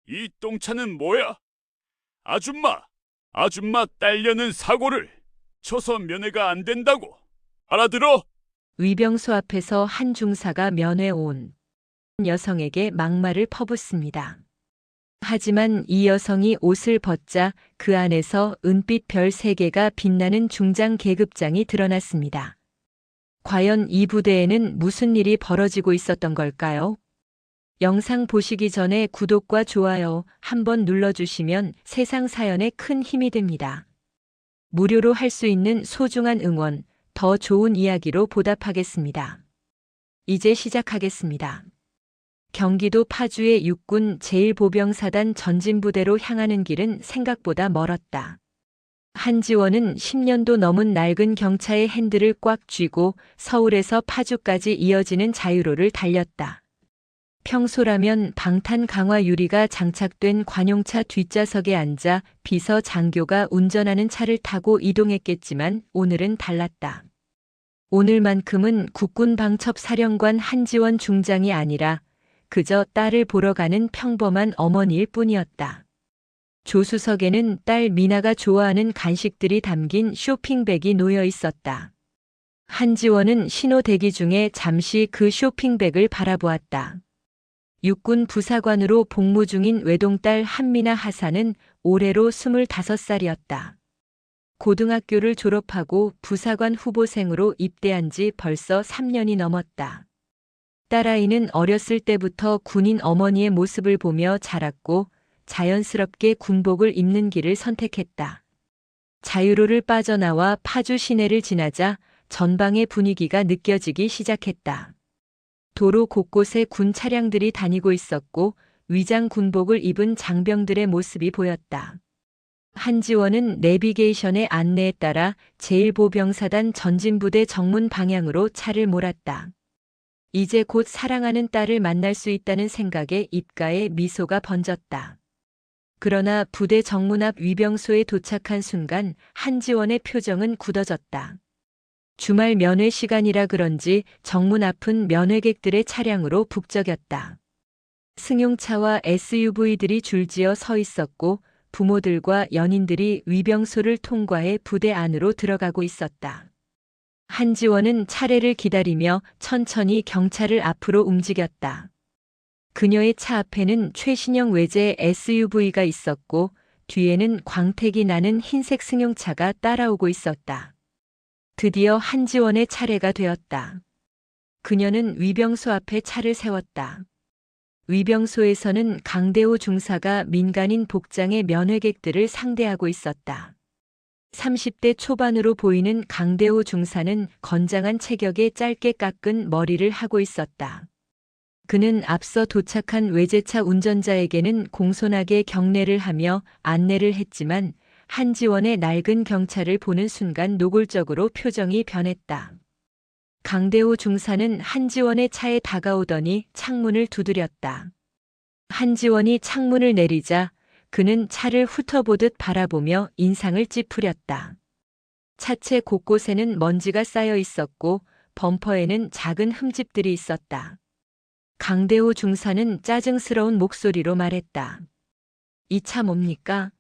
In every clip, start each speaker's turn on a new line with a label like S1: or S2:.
S1: 이 똥차는 뭐야? 아줌마 딸려는 사고를 쳐서 면회가 안 된다고. 알아들어?
S2: 위병소 앞에서 한 중사가 면회 온 여성에게 막말을 퍼붓습니다. 하지만 이 여성이 옷을 벗자 그 안에서 은빛 별 3개가 빛나는 중장 계급장이 드러났습니다. 과연 이 부대에는 무슨 일이 벌어지고 있었던 걸까요? 영상 보시기 전에 구독과 좋아요 한번 눌러주시면 세상 사연에 큰 힘이 됩니다. 무료로 할 수 있는 소중한 응원, 더 좋은 이야기로 보답하겠습니다. 이제 시작하겠습니다. 경기도 파주의 육군 제1보병사단 전진부대로 향하는 길은 생각보다 멀었다. 한지원은 10년도 넘은 낡은 경차의 핸들을 꽉 쥐고 서울에서 파주까지 이어지는 자유로를 달렸다. 평소라면 방탄 강화 유리가 장착된 관용차 뒷좌석에 앉아 비서 장교가 운전하는 차를 타고 이동했겠지만 오늘은 달랐다. 오늘만큼은 국군 방첩 사령관 한지원 중장이 아니라 그저 딸을 보러 가는 평범한 어머니일 뿐이었다. 조수석에는 딸 미나가 좋아하는 간식들이 담긴 쇼핑백이 놓여 있었다. 한지원은 신호 대기 중에 잠시 그 쇼핑백을 바라보았다. 육군 부사관으로 복무 중인 외동딸 한미나 하사는 올해로 25살이었다. 고등학교를 졸업하고 부사관 후보생으로 입대한 지 벌써 3년이 넘었다. 딸아이는 어렸을 때부터 군인 어머니의 모습을 보며 자랐고 자연스럽게 군복을 입는 길을 선택했다. 자유로를 빠져나와 파주 시내를 지나자 전방의 분위기가 느껴지기 시작했다. 도로 곳곳에 군 차량들이 다니고 있었고 위장 군복을 입은 장병들의 모습이 보였다. 한지원은 내비게이션의 안내에 따라 제1보병사단 전진부대 정문 방향으로 차를 몰았다. 이제 곧 사랑하는 딸을 만날 수 있다는 생각에 입가에 미소가 번졌다. 그러나 부대 정문 앞 위병소에 도착한 순간 한지원의 표정은 굳어졌다. 주말 면회 시간이라 그런지 정문 앞은 면회객들의 차량으로 북적였다. 승용차와 SUV들이 줄지어 서 있었고 부모들과 연인들이 위병소를 통과해 부대 안으로 들어가고 있었다. 한지원은 차례를 기다리며 천천히 경차를 앞으로 움직였다. 그녀의 차 앞에는 최신형 외제 SUV가 있었고 뒤에는 광택이 나는 흰색 승용차가 따라오고 있었다. 드디어 한지원의 차례가 되었다. 그녀는 위병소 앞에 차를 세웠다. 위병소에서는 강대호 중사가 민간인 복장의 면회객들을 상대하고 있었다. 30대 초반으로 보이는 강대호 중사는 건장한 체격에 짧게 깎은 머리를 하고 있었다. 그는 앞서 도착한 외제차 운전자에게는 공손하게 경례를 하며 안내를 했지만 한지원의 낡은 경차를 보는 순간 노골적으로 표정이 변했다. 강대호 중사는 한지원의 차에 다가오더니 창문을 두드렸다. 한지원이 창문을 내리자 그는 차를 훑어보듯 바라보며 인상을 찌푸렸다. 차체 곳곳에는 먼지가 쌓여 있었고 범퍼에는 작은 흠집들이 있었다. 강대호 중사는 짜증스러운 목소리로 말했다. 이 차 뭡니까?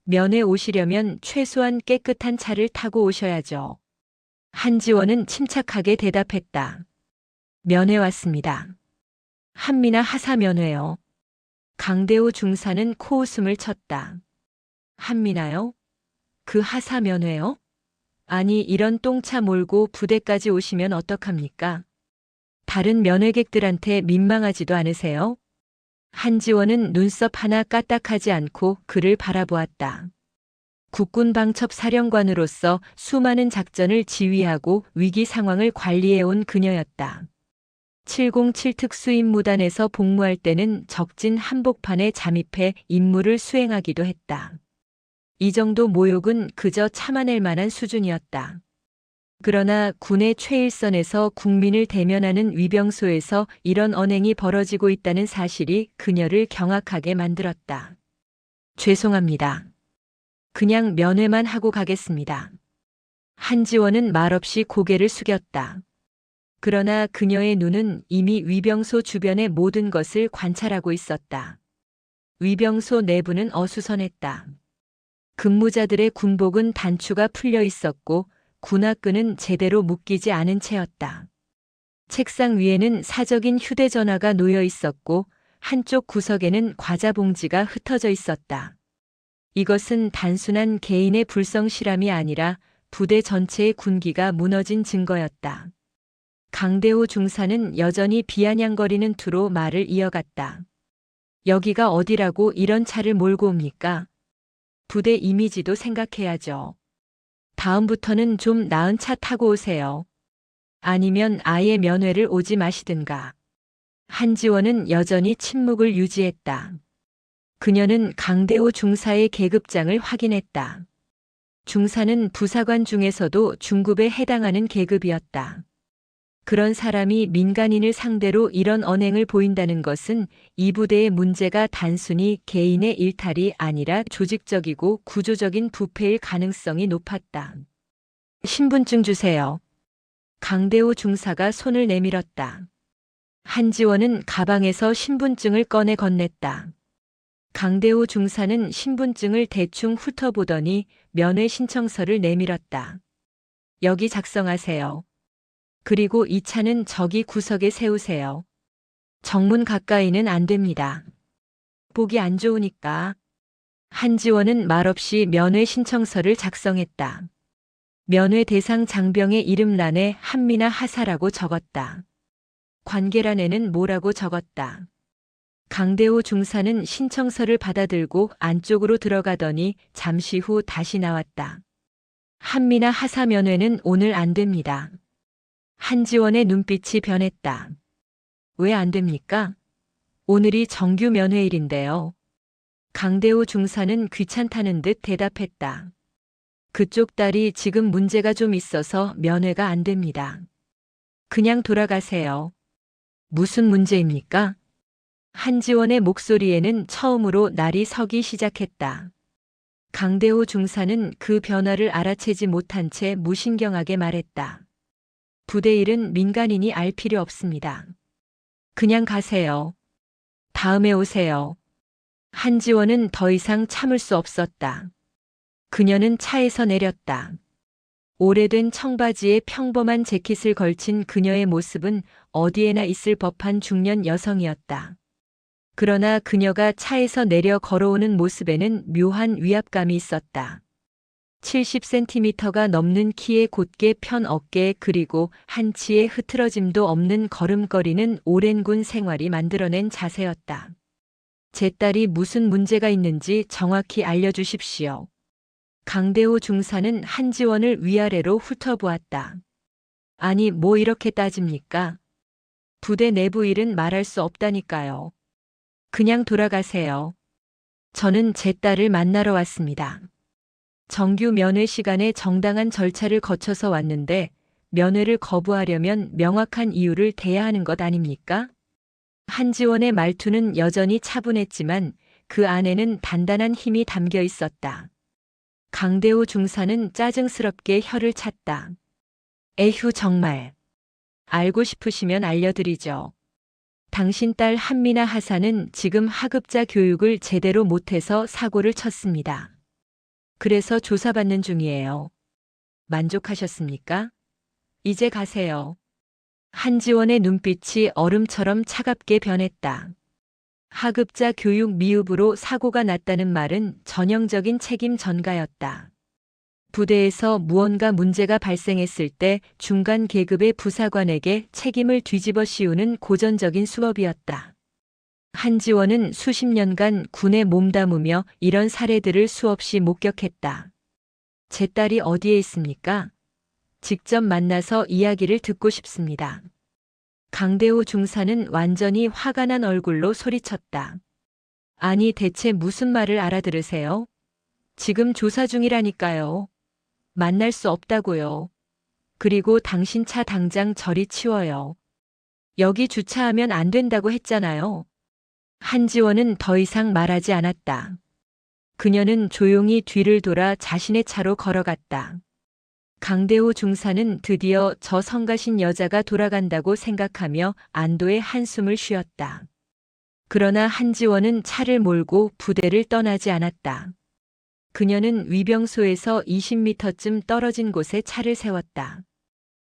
S2: 면회 오시려면 최소한 깨끗한 차를 타고 오셔야죠. 한지원은 침착하게 대답했다. 면회 왔습니다. 한미나 하사 면회요. 강대호 중사는 코웃음을 쳤다. 한미나요? 그 하사 면회요? 아니 이런 똥차 몰고 부대까지 오시면 어떡합니까? 다른 면회객들한테 민망하지도 않으세요? 한지원은 눈썹 하나 까딱하지 않고 그를 바라보았다. 국군 방첩 사령관으로서 수많은 작전을 지휘하고 위기 상황을 관리해온 그녀였다. 707 특수임무단에서 복무할 때는 적진 한복판에 잠입해 임무를 수행하기도 했다. 이 정도 모욕은 그저 참아낼 만한 수준이었다. 그러나 군의 최일선에서 국민을 대면하는 위병소에서 이런 언행이 벌어지고 있다는 사실이 그녀를 경악하게 만들었다. 죄송합니다. 그냥 면회만 하고 가겠습니다. 한지원은 말없이 고개를 숙였다. 그러나 그녀의 눈은 이미 위병소 주변의 모든 것을 관찰하고 있었다. 위병소 내부는 어수선했다. 근무자들의 군복은 단추가 풀려 있었고 군화끈은 제대로 묶이지 않은 채였다. 책상 위에는 사적인 휴대전화가 놓여 있었고 한쪽 구석에는 과자 봉지가 흩어져 있었다. 이것은 단순한 개인의 불성실함이 아니라 부대 전체의 군기가 무너진 증거였다. 강대호 중사는 여전히 비아냥거리는 투로 말을 이어갔다. 여기가 어디라고 이런 차를 몰고 옵니까? 부대 이미지도 생각해야죠. 다음부터는 좀 나은 차 타고 오세요. 아니면 아예 면회를 오지 마시든가. 한지원은 여전히 침묵을 유지했다. 그녀는 강대호 중사의 계급장을 확인했다. 중사는 부사관 중에서도 중급에 해당하는 계급이었다. 그런 사람이 민간인을 상대로 이런 언행을 보인다는 것은 이 부대의 문제가 단순히 개인의 일탈이 아니라 조직적이고 구조적인 부패일 가능성이 높았다. 신분증 주세요. 강대호 중사가 손을 내밀었다. 한지원은 가방에서 신분증을 꺼내 건넸다. 강대호 중사는 신분증을 대충 훑어보더니 면회 신청서를 내밀었다. 여기 작성하세요. 그리고 이 차는 저기 구석에 세우세요. 정문 가까이는 안 됩니다. 보기 안 좋으니까. 한지원은 말없이 면회 신청서를 작성했다. 면회 대상 장병의 이름란에 한미나 하사라고 적었다. 관계란에는 뭐라고 적었다. 강대호 중사는 신청서를 받아들고 안쪽으로 들어가더니 잠시 후 다시 나왔다. 한미나 하사 면회는 오늘 안 됩니다. 한지원의 눈빛이 변했다. 왜 안 됩니까? 오늘이 정규 면회일인데요. 강대호 중사는 귀찮다는 듯 대답했다. 그쪽 딸이 지금 문제가 좀 있어서 면회가 안 됩니다. 그냥 돌아가세요. 무슨 문제입니까? 한지원의 목소리에는 처음으로 날이 서기 시작했다. 강대호 중사는 그 변화를 알아채지 못한 채 무신경하게 말했다. 부대 일은 민간인이 알 필요 없습니다. 그냥 가세요. 다음에 오세요. 한지원은 더 이상 참을 수 없었다. 그녀는 차에서 내렸다. 오래된 청바지에 평범한 재킷을 걸친 그녀의 모습은 어디에나 있을 법한 중년 여성이었다. 그러나 그녀가 차에서 내려 걸어오는 모습에는 묘한 위압감이 있었다. 70cm가 넘는 키에 곧게 편 어깨 그리고 한치의 흐트러짐도 없는 걸음걸이는 오랜 군 생활이 만들어낸 자세였다. 제 딸이 무슨 문제가 있는지 정확히 알려주십시오. 강대호 중사는 한지원을 위아래로 훑어보았다. 아니 뭐 이렇게 따집니까? 부대 내부 일은 말할 수 없다니까요. 그냥 돌아가세요. 저는 제 딸을 만나러 왔습니다. 정규 면회 시간에 정당한 절차를 거쳐서 왔는데 면회를 거부하려면 명확한 이유를 대야 하는 것 아닙니까? 한지원의 말투는 여전히 차분했지만 그 안에는 단단한 힘이 담겨 있었다. 강대호 중사는 짜증스럽게 혀를 찼다. 에휴 정말. 알고 싶으시면 알려드리죠. 당신 딸 한미나 하사는 지금 하급자 교육을 제대로 못해서 사고를 쳤습니다. 그래서 조사받는 중이에요. 만족하셨습니까? 이제 가세요. 한지원의 눈빛이 얼음처럼 차갑게 변했다. 하급자 교육 미흡으로 사고가 났다는 말은 전형적인 책임 전가였다. 부대에서 무언가 문제가 발생했을 때 중간 계급의 부사관에게 책임을 뒤집어 씌우는 고전적인 수법이었다. 한지원은 수십 년간 군에 몸담으며 이런 사례들을 수없이 목격했다. 제 딸이 어디에 있습니까? 직접 만나서 이야기를 듣고 싶습니다. 강대호 중사는 완전히 화가 난 얼굴로 소리쳤다. 아니 대체 무슨 말을 알아들으세요? 지금 조사 중이라니까요. 만날 수 없다고요. 그리고 당신 차 당장 저리 치워요. 여기 주차하면 안 된다고 했잖아요. 한지원은 더 이상 말하지 않았다. 그녀는 조용히 뒤를 돌아 자신의 차로 걸어갔다. 강대호 중사는 드디어 저 성가신 여자가 돌아간다고 생각하며 안도의 한숨을 쉬었다. 그러나 한지원은 차를 몰고 부대를 떠나지 않았다. 그녀는 위병소에서 20m쯤 떨어진 곳에 차를 세웠다.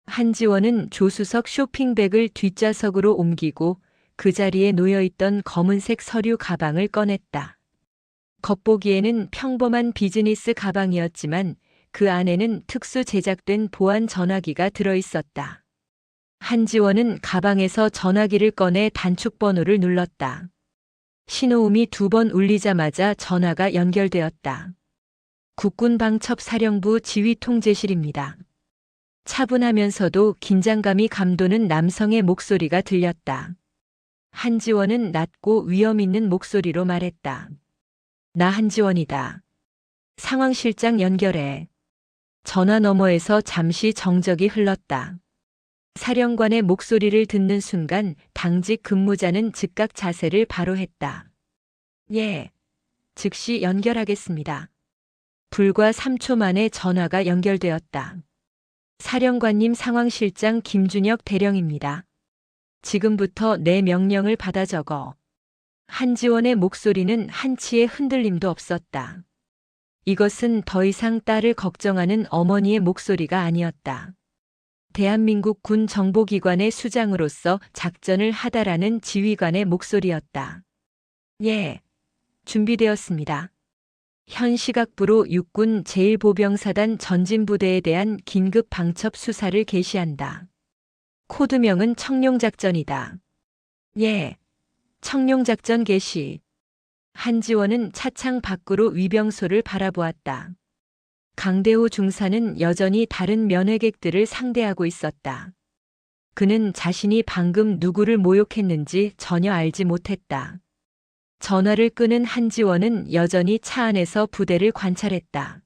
S2: 한지원은 조수석 쇼핑백을 뒷좌석으로 옮기고 그 자리에 놓여있던 검은색 서류 가방을 꺼냈다. 겉보기에는 평범한 비즈니스 가방이었지만 그 안에는 특수 제작된 보안 전화기가 들어있었다. 한지원은 가방에서 전화기를 꺼내 단축번호를 눌렀다. 신호음이 2번 울리자마자 전화가 연결되었다. 국군방첩사령부 지휘통제실입니다. 차분하면서도 긴장감이 감도는 남성의 목소리가 들렸다. 한지원은 낮고 위험 있는 목소리로 말했다. 나 한지원이다. 상황실장 연결해. 전화 너머에서 잠시 정적이 흘렀다. 사령관의 목소리를 듣는 순간 당직 근무자는 즉각 자세를 바로 했다. 예. 즉시 연결하겠습니다. 불과 3초 만에 전화가 연결되었다. 사령관님 상황실장 김준혁 대령입니다. 지금부터 내 명령을 받아 적어. 한지원의 목소리는 한치의 흔들림도 없었다. 이것은 더 이상 딸을 걱정하는 어머니의 목소리가 아니었다. 대한민국 군 정보기관의 수장으로서 작전을 하다라는 지휘관의 목소리였다. 예, 준비되었습니다. 현 시각부로 육군 제1보병사단 전진부대에 대한 긴급 방첩 수사를 개시한다. 코드명은 청룡작전이다. 예, 청룡작전 개시. 한지원은 차창 밖으로 위병소를 바라보았다. 강대호 중사는 여전히 다른 면회객들을 상대하고 있었다. 그는 자신이 방금 누구를 모욕했는지 전혀 알지 못했다. 전화를 끄는 한지원은 여전히 차 안에서 부대를 관찰했다.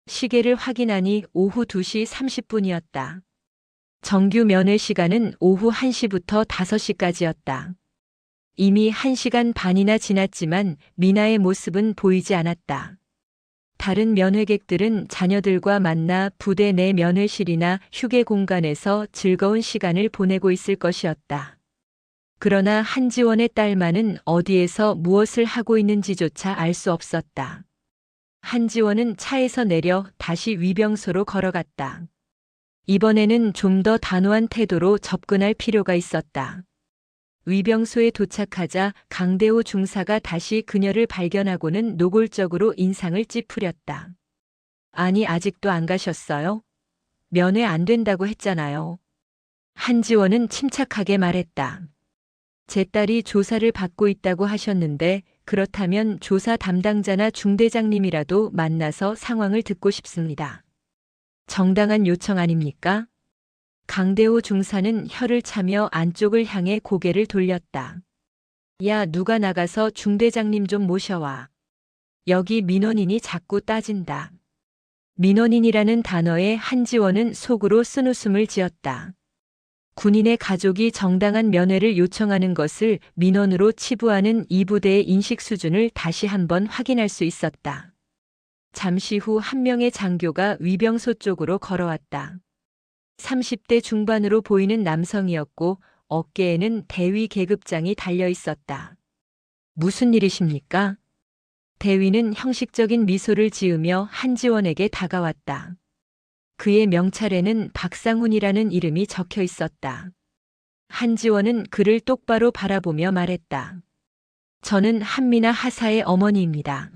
S2: 시계를 확인하니 오후 2시 30분이었다. 정규 면회 시간은 오후 1시부터 5시까지였다. 이미 1시간 반이나 지났지만 미나의 모습은 보이지 않았다. 다른 면회객들은 자녀들과 만나 부대 내 면회실이나 휴게 공간에서 즐거운 시간을 보내고 있을 것이었다. 그러나 한지원의 딸만은 어디에서 무엇을 하고 있는지조차 알 수 없었다. 한지원은 차에서 내려 다시 위병소로 걸어갔다. 이번에는 좀 더 단호한 태도로 접근할 필요가 있었다. 위병소에 도착하자 강대호 중사가 다시 그녀를 발견하고는 노골적으로 인상을 찌푸렸다. 아니, 아직도 안 가셨어요? 면회 안 된다고 했잖아요. 한지원은 침착하게 말했다. 제 딸이 조사를 받고 있다고 하셨는데 그렇다면 조사 담당자나 중대장님이라도 만나서 상황을 듣고 싶습니다. 정당한 요청 아닙니까? 강대호 중사는 혀를 차며 안쪽을 향해 고개를 돌렸다. 야, 누가 나가서 중대장님 좀 모셔와. 여기 민원인이 자꾸 따진다. 민원인이라는 단어에 한지원은 속으로 쓴웃음을 지었다. 군인의 가족이 정당한 면회를 요청하는 것을 민원으로 치부하는 이 부대의 인식 수준을 다시 한번 확인할 수 있었다. 잠시 후 한 명의 장교가 위병소 쪽으로 걸어왔다. 30대 중반으로 보이는 남성이었고 어깨에는 대위 계급장이 달려 있었다. 무슨 일이십니까? 대위는 형식적인 미소를 지으며 한지원에게 다가왔다. 그의 명찰에는 박상훈이라는 이름이 적혀 있었다. 한지원은 그를 똑바로 바라보며 말했다. 저는 한미나 하사의 어머니입니다.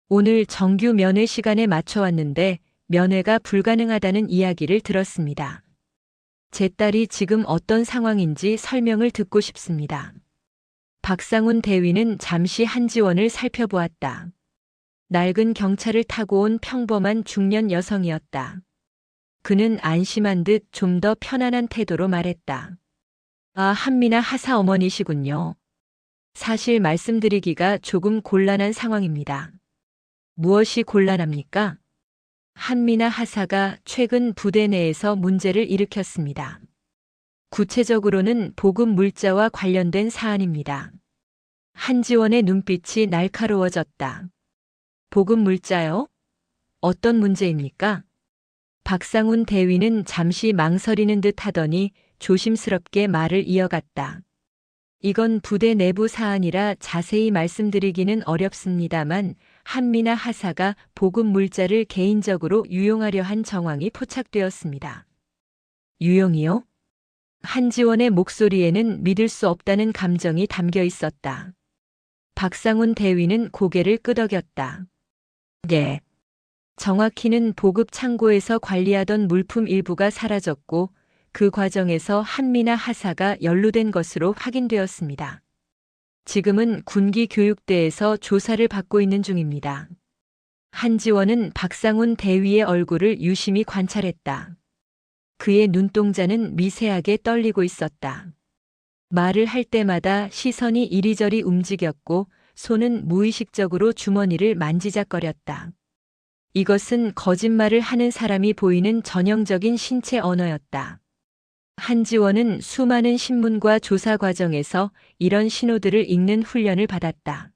S2: 오늘 정규 면회 시간에 맞춰 왔는데 면회가 불가능하다는 이야기를 들었습니다. 제 딸이 지금 어떤 상황인지 설명을 듣고 싶습니다. 박상훈 대위는 잠시 한지원을 살펴보았다. 낡은 경차를 타고 온 평범한 중년 여성이었다. 그는 안심한 듯 좀 더 편안한 태도로 말했다. 아, 한미나 하사 어머니시군요. 사실 말씀드리기가 조금 곤란한 상황입니다. 무엇이 곤란합니까? 한미나 하사가 최근 부대 내에서 문제를 일으켰습니다. 구체적으로는 보급 물자와 관련된 사안입니다. 한지원의 눈빛이 날카로워졌다. 보급 물자요? 어떤 문제입니까? 박상훈 대위는 잠시 망설이는 듯 하더니 조심스럽게 말을 이어갔다. 이건 부대 내부 사안이라 자세히 말씀드리기는 어렵습니다만 한미나 하사가 보급 물자를 개인적으로 유용하려 한 정황이 포착되었습니다. 유용이요? 한지원의 목소리에는 믿을 수 없다는 감정이 담겨 있었다. 박상훈 대위는 고개를 끄덕였다. 네. 정확히는 보급 창고에서 관리하던 물품 일부가 사라졌고 그 과정에서 한미나 하사가 연루된 것으로 확인되었습니다. 지금은 군기 교육대에서 조사를 받고 있는 중입니다. 한지원은 박상훈 대위의 얼굴을 유심히 관찰했다. 그의 눈동자는 미세하게 떨리고 있었다. 말을 할 때마다 시선이 이리저리 움직였고 손은 무의식적으로 주머니를 만지작거렸다. 이것은 거짓말을 하는 사람이 보이는 전형적인 신체 언어였다. 한지원은 수많은 신문과 조사 과정에서 이런 신호들을 읽는 훈련을 받았다.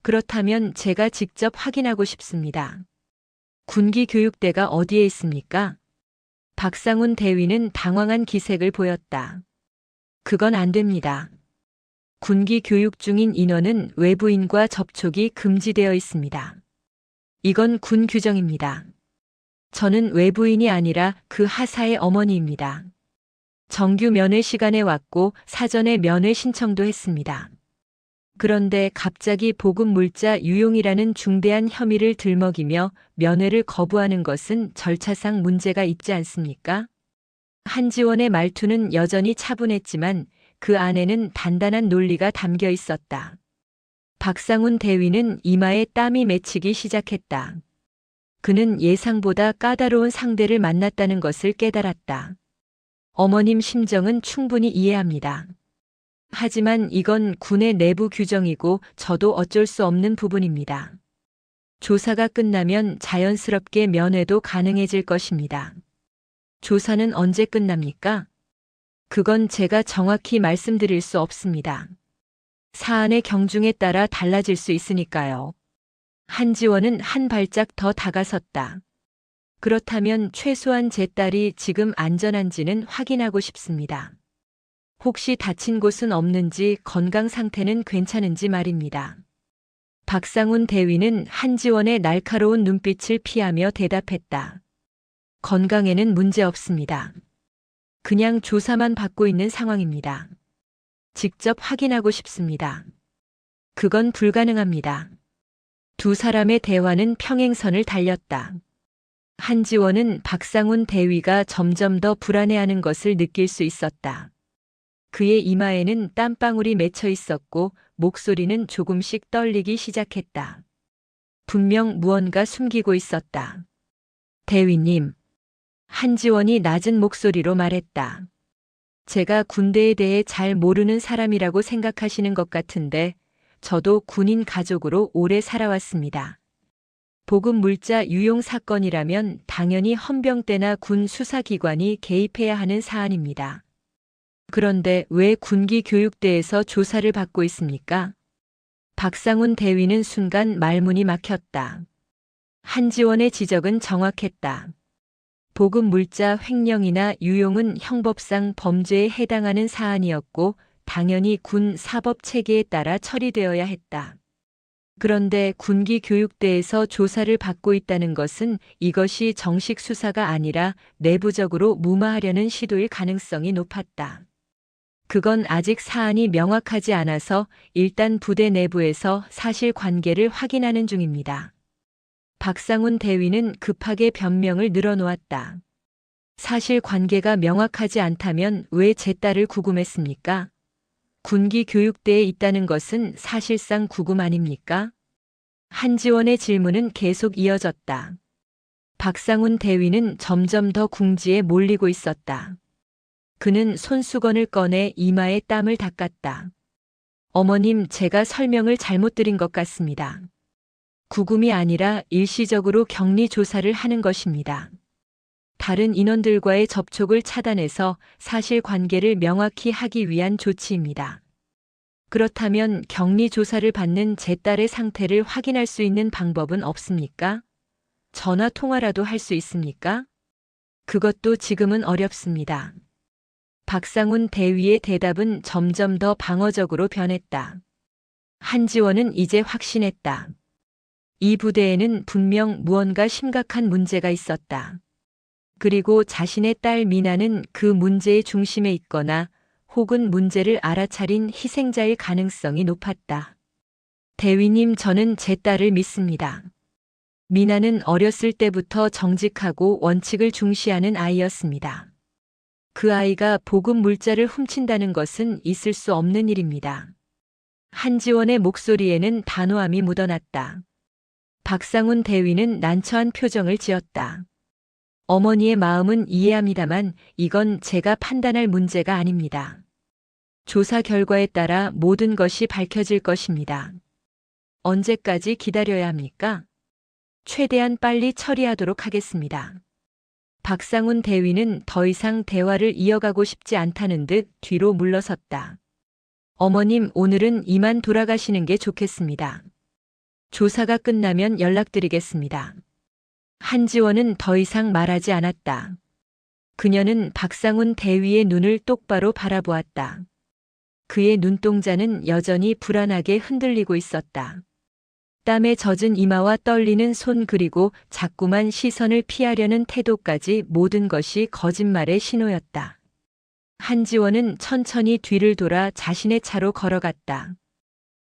S2: 그렇다면 제가 직접 확인하고 싶습니다. 군기 교육대가 어디에 있습니까? 박상훈 대위는 당황한 기색을 보였다. 그건 안 됩니다. 군기 교육 중인 인원은 외부인과 접촉이 금지되어 있습니다. 이건 군 규정입니다. 저는 외부인이 아니라 그 하사의 어머니입니다. 정규 면회 시간에 왔고 사전에 면회 신청도 했습니다. 그런데 갑자기 보급 물자 유용이라는 중대한 혐의를 들먹이며 면회를 거부하는 것은 절차상 문제가 있지 않습니까? 한지원의 말투는 여전히 차분했지만 그 안에는 단단한 논리가 담겨 있었다. 박상훈 대위는 이마에 땀이 맺히기 시작했다. 그는 예상보다 까다로운 상대를 만났다는 것을 깨달았다. 어머님 심정은 충분히 이해합니다. 하지만 이건 군의 내부 규정이고 저도 어쩔 수 없는 부분입니다. 조사가 끝나면 자연스럽게 면회도 가능해질 것입니다. 조사는 언제 끝납니까? 그건 제가 정확히 말씀드릴 수 없습니다. 사안의 경중에 따라 달라질 수 있으니까요. 한지원은 한 발짝 더 다가섰다. 그렇다면 최소한 제 딸이 지금 안전한지는 확인하고 싶습니다. 혹시 다친 곳은 없는지 건강 상태는 괜찮은지 말입니다. 박상훈 대위는 한지원의 날카로운 눈빛을 피하며 대답했다. 건강에는 문제 없습니다. 그냥 조사만 받고 있는 상황입니다. 직접 확인하고 싶습니다. 그건 불가능합니다. 두 사람의 대화는 평행선을 달렸다. 한지원은 박상훈 대위가 점점 더 불안해하는 것을 느낄 수 있었다. 그의 이마에는 땀방울이 맺혀 있었고 목소리는 조금씩 떨리기 시작했다. 분명 무언가 숨기고 있었다. 대위님. 한지원이 낮은 목소리로 말했다. 제가 군대에 대해 잘 모르는 사람이라고 생각하시는 것 같은데 저도 군인 가족으로 오래 살아왔습니다. 보급 물자 유용 사건이라면 당연히 헌병대나 군 수사기관이 개입해야 하는 사안입니다. 그런데 왜 군기 교육대에서 조사를 받고 있습니까? 박상훈 대위는 순간 말문이 막혔다. 한지원의 지적은 정확했다. 보급 물자 횡령이나 유용은 형법상 범죄에 해당하는 사안이었고 당연히 군 사법 체계에 따라 처리되어야 했다. 그런데 군기 교육대에서 조사를 받고 있다는 것은 이것이 정식 수사가 아니라 내부적으로 무마하려는 시도일 가능성이 높았다. 그건 아직 사안이 명확하지 않아서 일단 부대 내부에서 사실관계를 확인하는 중입니다. 박상훈 대위는 급하게 변명을 늘어놓았다. 사실관계가 명확하지 않다면 왜 제 딸을 구금했습니까? 군기 교육대에 있다는 것은 사실상 구금 아닙니까? 한지원의 질문은 계속 이어졌다. 박상훈 대위는 점점 더 궁지에 몰리고 있었다. 그는 손수건을 꺼내 이마에 땀을 닦았다. 어머님, 제가 설명을 잘못 드린 것 같습니다. 구금이 아니라 일시적으로 격리 조사를 하는 것입니다. 다른 인원들과의 접촉을 차단해서 사실관계를 명확히 하기 위한 조치입니다. 그렇다면 격리 조사를 받는 제 딸의 상태를 확인할 수 있는 방법은 없습니까? 전화 통화라도 할 수 있습니까? 그것도 지금은 어렵습니다. 박상훈 대위의 대답은 점점 더 방어적으로 변했다. 한지원은 이제 확신했다. 이 부대에는 분명 무언가 심각한 문제가 있었다. 그리고 자신의 딸 미나는 그 문제의 중심에 있거나 혹은 문제를 알아차린 희생자일 가능성이 높았다. 대위님, 저는 제 딸을 믿습니다. 미나는 어렸을 때부터 정직하고 원칙을 중시하는 아이였습니다. 그 아이가 복음 물자를 훔친다는 것은 있을 수 없는 일입니다. 한지원의 목소리에는 단호함이 묻어났다. 박상훈 대위는 난처한 표정을 지었다. 어머니의 마음은 이해합니다만 이건 제가 판단할 문제가 아닙니다. 조사 결과에 따라 모든 것이 밝혀질 것입니다. 언제까지 기다려야 합니까? 최대한 빨리 처리하도록 하겠습니다. 박상훈 대위는 더 이상 대화를 이어가고 싶지 않다는 듯 뒤로 물러섰다. 어머님, 오늘은 이만 돌아가시는 게 좋겠습니다. 조사가 끝나면 연락드리겠습니다. 한지원은 더 이상 말하지 않았다. 그녀는 박상훈 대위의 눈을 똑바로 바라보았다. 그의 눈동자는 여전히 불안하게 흔들리고 있었다. 땀에 젖은 이마와 떨리는 손 그리고 자꾸만 시선을 피하려는 태도까지 모든 것이 거짓말의 신호였다. 한지원은 천천히 뒤를 돌아 자신의 차로 걸어갔다.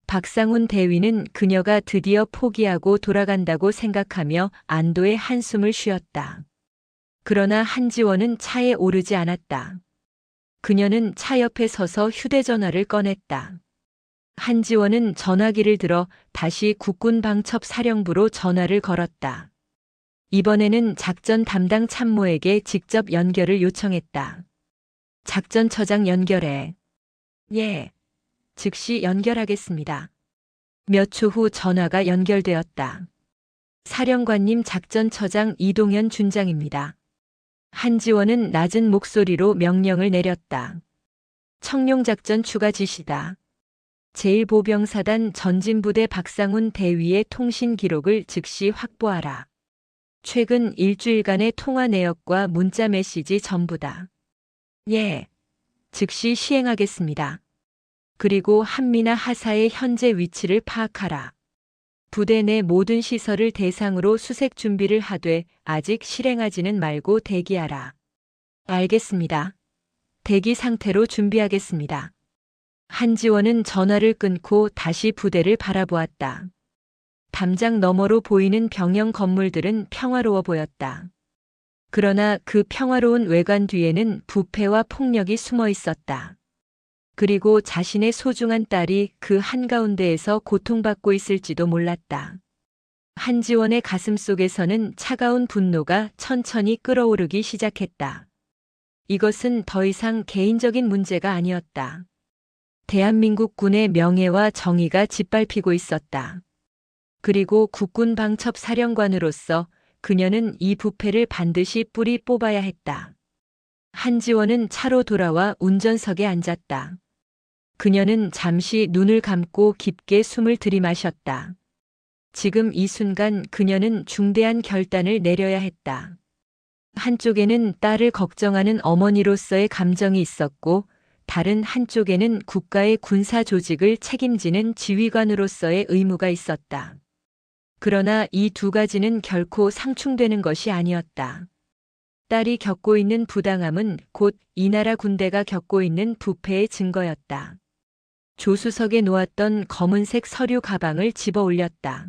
S2: 박상훈 대위는 그녀가 드디어 포기하고 돌아간다고 생각하며 안도의 한숨을 쉬었다. 그러나 한지원은 차에 오르지 않았다. 그녀는 차 옆에 서서 휴대전화를 꺼냈다. 한지원은 전화기를 들어 다시 국군방첩사령부로 전화를 걸었다. 이번에는 작전 담당 참모에게 직접 연결을 요청했다. 작전처장 연결해. 예. 즉시 연결하겠습니다. 몇 초 후 전화가 연결되었다. 사령관님, 작전처장 이동현 준장입니다. 한지원은 낮은 목소리로 명령을 내렸다. 청룡작전 추가 지시다. 제1보병사단 전진부대 박상훈 대위의 통신 기록을 즉시 확보하라. 최근 일주일간의 통화 내역과 문자 메시지 전부다. 예. 즉시 시행하겠습니다. 그리고 한미나 하사의 현재 위치를 파악하라. 부대 내 모든 시설을 대상으로 수색 준비를 하되 아직 실행하지는 말고 대기하라. 알겠습니다. 대기 상태로 준비하겠습니다. 한지원은 전화를 끊고 다시 부대를 바라보았다. 담장 너머로 보이는 병영 건물들은 평화로워 보였다. 그러나 그 평화로운 외관 뒤에는 부패와 폭력이 숨어 있었다. 그리고 자신의 소중한 딸이 그 한가운데에서 고통받고 있을지도 몰랐다. 한지원의 가슴 속에서는 차가운 분노가 천천히 끓어오르기 시작했다. 이것은 더 이상 개인적인 문제가 아니었다. 대한민국 군의 명예와 정의가 짓밟히고 있었다. 그리고 국군 방첩 사령관으로서 그녀는 이 부패를 반드시 뿌리 뽑아야 했다. 한지원은 차로 돌아와 운전석에 앉았다. 그녀는 잠시 눈을 감고 깊게 숨을 들이마셨다. 지금 이 순간 그녀는 중대한 결단을 내려야 했다. 한쪽에는 딸을 걱정하는 어머니로서의 감정이 있었고, 다른 한쪽에는 국가의 군사 조직을 책임지는 지휘관으로서의 의무가 있었다. 그러나 이 두 가지는 결코 상충되는 것이 아니었다. 딸이 겪고 있는 부당함은 곧 이 나라 군대가 겪고 있는 부패의 증거였다. 조수석에 놓았던 검은색 서류 가방을 집어 올렸다.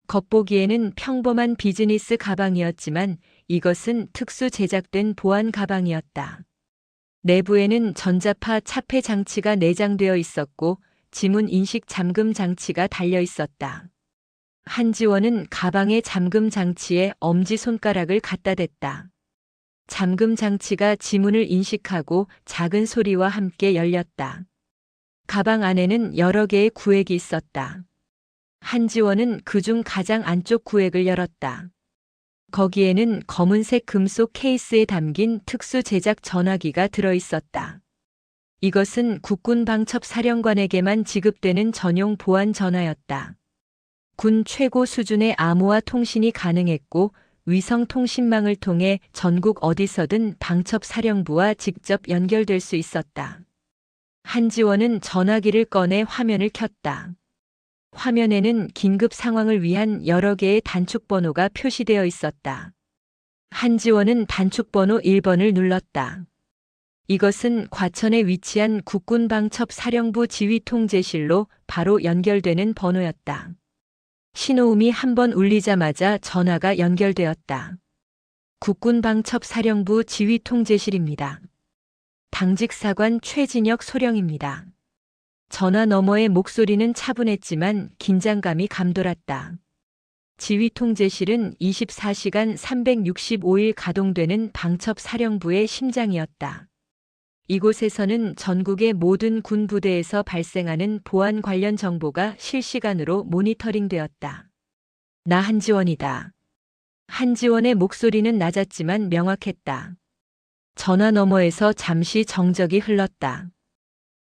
S2: 겉보기에는 평범한 비즈니스 가방이었지만 이것은 특수 제작된 보안 가방이었다. 내부에는 전자파 차폐 장치가 내장되어 있었고 지문 인식 잠금 장치가 달려 있었다. 한지원은 가방의 잠금 장치에 엄지손가락을 갖다 댔다. 잠금 장치가 지문을 인식하고 작은 소리와 함께 열렸다. 가방 안에는 여러 개의 구획이 있었다. 한지원은 그중 가장 안쪽 구획을 열었다. 거기에는 검은색 금속 케이스에 담긴 특수 제작 전화기가 들어 있었다. 이것은 국군 방첩 사령관에게만 지급되는 전용 보안 전화였다. 군 최고 수준의 암호화 통신이 가능했고 위성 통신망을 통해 전국 어디서든 방첩사령부와 직접 연결될 수 있었다. 한지원은 전화기를 꺼내 화면을 켰다. 화면에는 긴급 상황을 위한 여러 개의 단축번호가 표시되어 있었다. 한지원은 단축번호 1번을 눌렀다. 이것은 과천에 위치한 국군방첩사령부 지휘통제실로 바로 연결되는 번호였다. 신호음이 한 번 울리자마자 전화가 연결되었다. 국군방첩사령부 지휘통제실입니다. 당직사관 최진혁 소령입니다. 전화 너머의 목소리는 차분했지만 긴장감이 감돌았다. 지휘통제실은 24시간 365일 가동되는 방첩사령부의 심장이었다. 이곳에서는 전국의 모든 군부대에서 발생하는 보안 관련 정보가 실시간으로 모니터링되었다. 나 한지원이다. 한지원의 목소리는 낮았지만 명확했다. 전화 너머에서 잠시 정적이 흘렀다.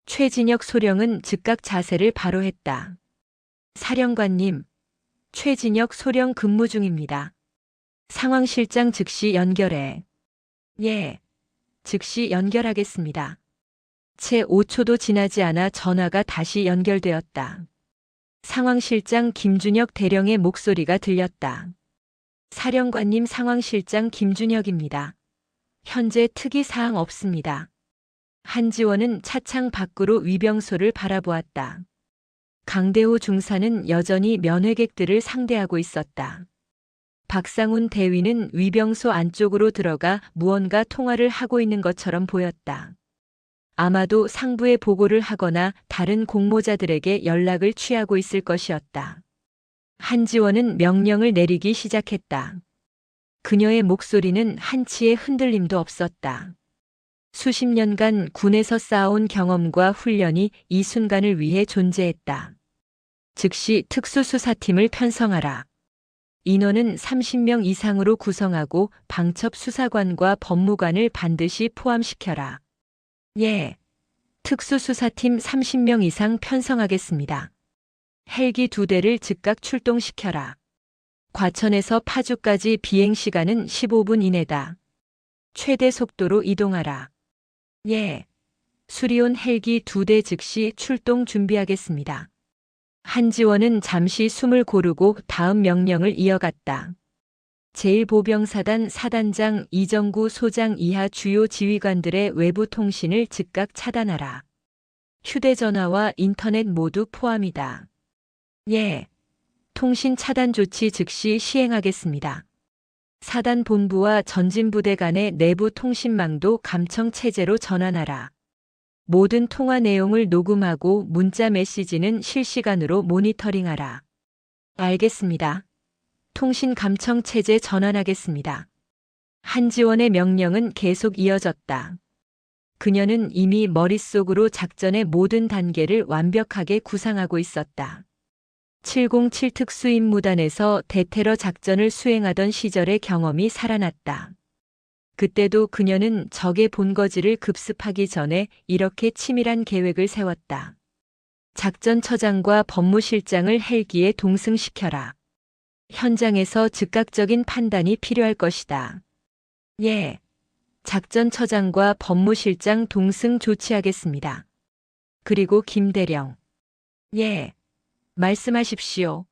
S2: 최진혁 소령은 즉각 자세를 바로 했다. 사령관님, 최진혁 소령 근무 중입니다. 상황실장 즉시 연결해. 예, 즉시 연결하겠습니다. 채 5초도 지나지 않아 전화가 다시 연결되었다. 상황실장 김준혁 대령의 목소리가 들렸다. 사령관님, 상황실장 김준혁입니다. 현재 특이사항 없습니다. 한지원은 차창 밖으로 위병소를 바라보았다. 강대호 중사는 여전히 면회객들을 상대하고 있었다. 박상훈 대위는 위병소 안쪽으로 들어가 무언가 통화를 하고 있는 것처럼 보였다. 아마도 상부에 보고를 하거나 다른 공모자들에게 연락을 취하고 있을 것이었다. 한지원은 명령을 내리기 시작했다. 그녀의 목소리는 한치의 흔들림도 없었다. 수십 년간 군에서 쌓아온 경험과 훈련이 이 순간을 위해 존재했다. 즉시 특수수사팀을 편성하라. 인원은 30명 이상으로 구성하고 방첩수사관과 법무관을 반드시 포함시켜라. 예. 특수수사팀 30명 이상 편성하겠습니다. 헬기 2대를 즉각 출동시켜라. 과천에서 파주까지 비행시간은 15분 이내다. 최대 속도로 이동하라. 예. 수리온 헬기 2대 즉시 출동 준비하겠습니다. 한지원은 잠시 숨을 고르고 다음 명령을 이어갔다. 제1보병사단 사단장 이정구 소장 이하 주요 지휘관들의 외부 통신을 즉각 차단하라. 휴대전화와 인터넷 모두 포함이다. 예. 통신 차단 조치 즉시 시행하겠습니다. 사단 본부와 전진부대 간의 내부 통신망도 감청 체제로 전환하라. 모든 통화 내용을 녹음하고 문자 메시지는 실시간으로 모니터링하라. 알겠습니다. 통신 감청 체제 전환하겠습니다. 한지원의 명령은 계속 이어졌다. 그녀는 이미 머릿속으로 작전의 모든 단계를 완벽하게 구상하고 있었다. 707 특수임무단에서 대테러 작전을 수행하던 시절의 경험이 살아났다. 그때도 그녀는 적의 본거지를 급습하기 전에 이렇게 치밀한 계획을 세웠다. 작전처장과 법무실장을 헬기에 동승시켜라. 현장에서 즉각적인 판단이 필요할 것이다. 예. 작전처장과 법무실장 동승 조치하겠습니다. 그리고 김대령. 예. 말씀하십시오.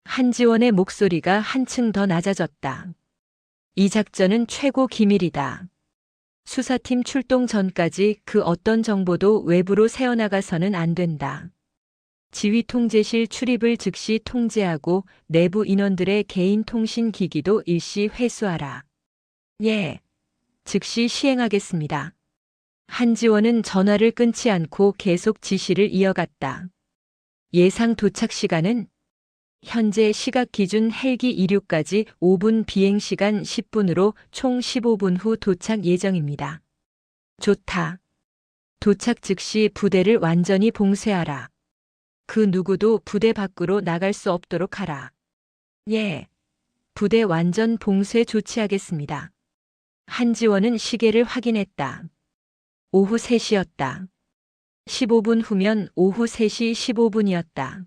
S2: 한지원의 목소리가 한층 더 낮아졌다. 이 작전은 최고 기밀이다. 수사팀 출동 전까지 그 어떤 정보도 외부로 새어나가서는 안 된다. 지휘통제실 출입을 즉시 통제하고 내부 인원들의 개인 통신 기기도 일시 회수하라. 예. 즉시 시행하겠습니다. 한지원은 전화를 끊지 않고 계속 지시를 이어갔다. 예상 도착 시간은 현재 시각 기준 헬기 이륙까지 5분, 비행시간 10분으로 총 15분 후 도착 예정입니다. 좋다. 도착 즉시 부대를 완전히 봉쇄하라. 그 누구도 부대 밖으로 나갈 수 없도록 하라. 예. 부대 완전 봉쇄 조치하겠습니다. 한지원은 시계를 확인했다. 오후 3시였다. 15분 후면 오후 3시 15분이었다.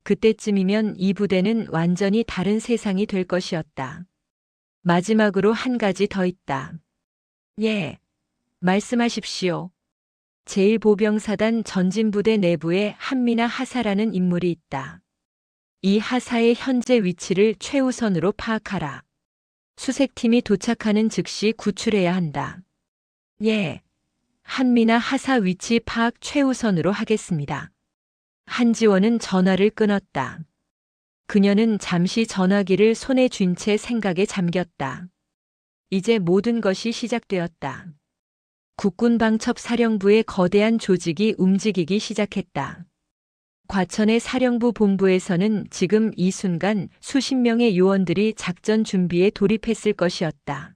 S2: 그때쯤이면 이 부대는 완전히 다른 세상이 될 것이었다. 마지막으로 한 가지 더 있다. 예, 말씀하십시오. 제1보병사단 전진부대 내부에 한미나 하사라는 인물이 있다. 이 하사의 현재 위치를 최우선으로 파악하라. 수색팀이 도착하는 즉시 구출해야 한다. 예, 한미나 하사 위치 파악 최우선으로 하겠습니다. 한지원은 전화를 끊었다. 그녀는 잠시 전화기를 손에 쥔 채 생각에 잠겼다. 이제 모든 것이 시작되었다. 국군방첩사령부의 거대한 조직이 움직이기 시작했다. 과천의 사령부 본부에서는 지금 이 순간 수십 명의 요원들이 작전 준비에 돌입했을 것이었다.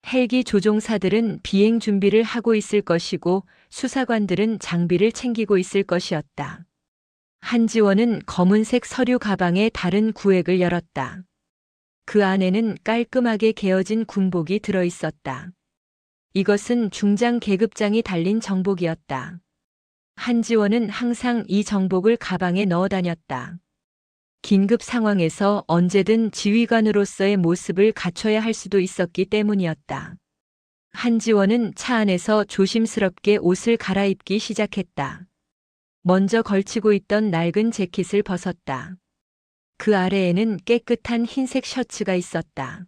S2: 헬기 조종사들은 비행 준비를 하고 있을 것이고 수사관들은 장비를 챙기고 있을 것이었다. 한지원은 검은색 서류 가방에 다른 구획을 열었다. 그 안에는 깔끔하게 개어진 군복이 들어 있었다. 이것은 중장 계급장이 달린 정복이었다. 한지원은 항상 이 정복을 가방에 넣어 다녔다. 긴급 상황에서 언제든 지휘관으로서의 모습을 갖춰야 할 수도 있었기 때문이었다. 한지원은 차 안에서 조심스럽게 옷을 갈아입기 시작했다. 먼저 걸치고 있던 낡은 재킷을 벗었다. 그 아래에는 깨끗한 흰색 셔츠가 있었다.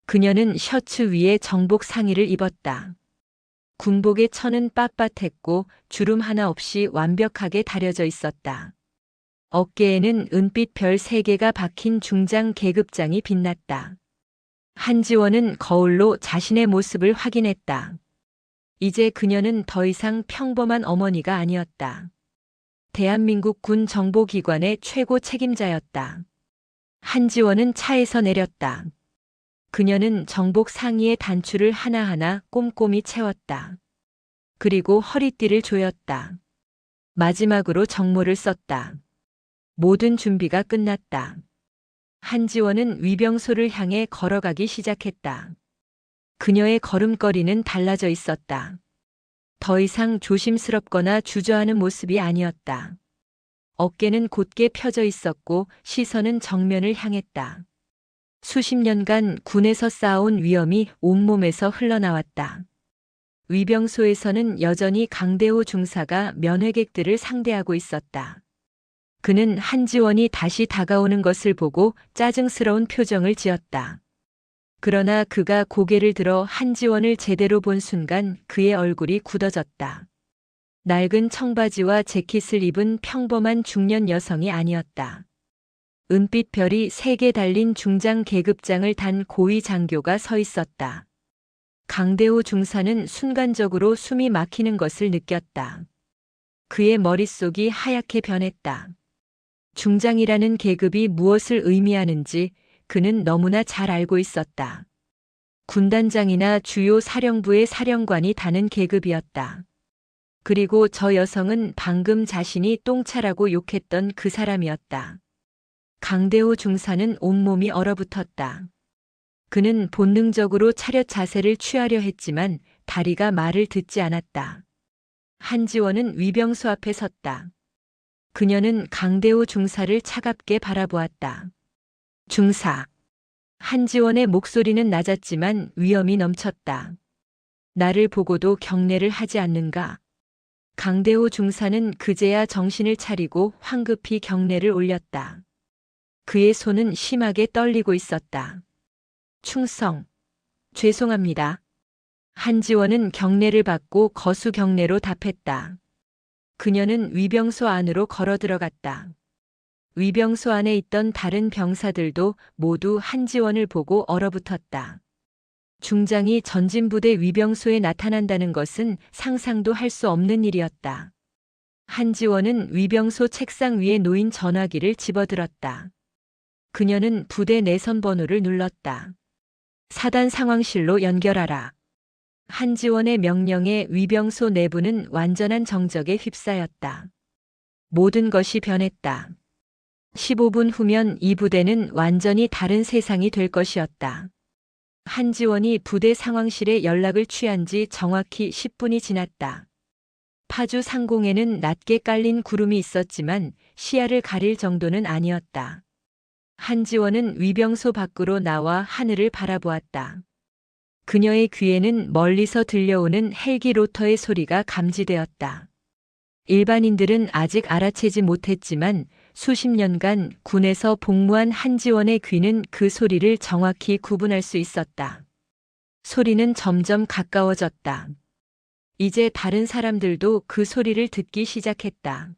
S2: 그녀는 셔츠 위에 정복 상의를 입었다. 군복의 천은 빳빳했고 주름 하나 없이 완벽하게 다려져 있었다. 어깨에는 은빛 별 3개가 박힌 중장 계급장이 빛났다. 한지원은 거울로 자신의 모습을 확인했다. 이제 그녀는 더 이상 평범한 어머니가 아니었다. 대한민국 군 정보기관의 최고 책임자였다. 한지원은 차에서 내렸다. 그녀는 정복 상의의 단추를 하나하나 꼼꼼히 채웠다. 그리고 허리띠를 조였다. 마지막으로 정모를 썼다. 모든 준비가 끝났다. 한지원은 위병소를 향해 걸어가기 시작했다. 그녀의 걸음걸이는 달라져 있었다. 더 이상 조심스럽거나 주저하는 모습이 아니었다. 어깨는 곧게 펴져 있었고 시선은 정면을 향했다. 수십 년간 군에서 쌓아온 위엄이 온몸에서 흘러나왔다. 위병소에서는 여전히 강대호 중사가 면회객들을 상대하고 있었다. 그는 한지원이 다시 다가오는 것을 보고 짜증스러운 표정을 지었다. 그러나 그가 고개를 들어 한지원을 제대로 본 순간 그의 얼굴이 굳어졌다. 낡은 청바지와 재킷을 입은 평범한 중년 여성이 아니었다. 은빛 별이 3개 달린 중장 계급장을 단 고위 장교가 서 있었다. 강대호 중사는 순간적으로 숨이 막히는 것을 느꼈다. 그의 머릿속이 하얗게 변했다. 중장이라는 계급이 무엇을 의미하는지 그는 너무나 잘 알고 있었다. 군단장이나 주요 사령부의 사령관이 다는 계급이었다. 그리고 저 여성은 방금 자신이 똥차라고 욕했던 그 사람이었다. 강대호 중사는 온몸이 얼어붙었다. 그는 본능적으로 차렷 자세를 취하려 했지만 다리가 말을 듣지 않았다. 한지원은 위병소 앞에 섰다. 그녀는 강대호 중사를 차갑게 바라보았다. 중사. 한지원의 목소리는 낮았지만 위엄이 넘쳤다. 나를 보고도 경례를 하지 않는가? 강대호 중사는 그제야 정신을 차리고 황급히 경례를 올렸다. 그의 손은 심하게 떨리고 있었다. 충성. 죄송합니다. 한지원은 경례를 받고 거수 경례로 답했다. 그녀는 위병소 안으로 걸어 들어갔다. 위병소 안에 있던 다른 병사들도 모두 한지원을 보고 얼어붙었다. 중장이 전진부대 위병소에 나타난다는 것은 상상도 할 수 없는 일이었다. 한지원은 위병소 책상 위에 놓인 전화기를 집어들었다. 그녀는 부대 내선 번호를 눌렀다. 사단 상황실로 연결하라. 한지원의 명령에 위병소 내부는 완전한 정적에 휩싸였다. 모든 것이 변했다. 15분 후면 이 부대는 완전히 다른 세상이 될 것이었다. 한지원이 부대 상황실에 연락을 취한 지 정확히 10분이 지났다. 파주 상공에는 낮게 깔린 구름이 있었지만 시야를 가릴 정도는 아니었다. 한지원은 위병소 밖으로 나와 하늘을 바라보았다. 그녀의 귀에는 멀리서 들려오는 헬기 로터의 소리가 감지되었다. 일반인들은 아직 알아채지 못했지만 수십 년간 군에서 복무한 한지원의 귀는 그 소리를 정확히 구분할 수 있었다. 소리는 점점 가까워졌다. 이제 다른 사람들도 그 소리를 듣기 시작했다.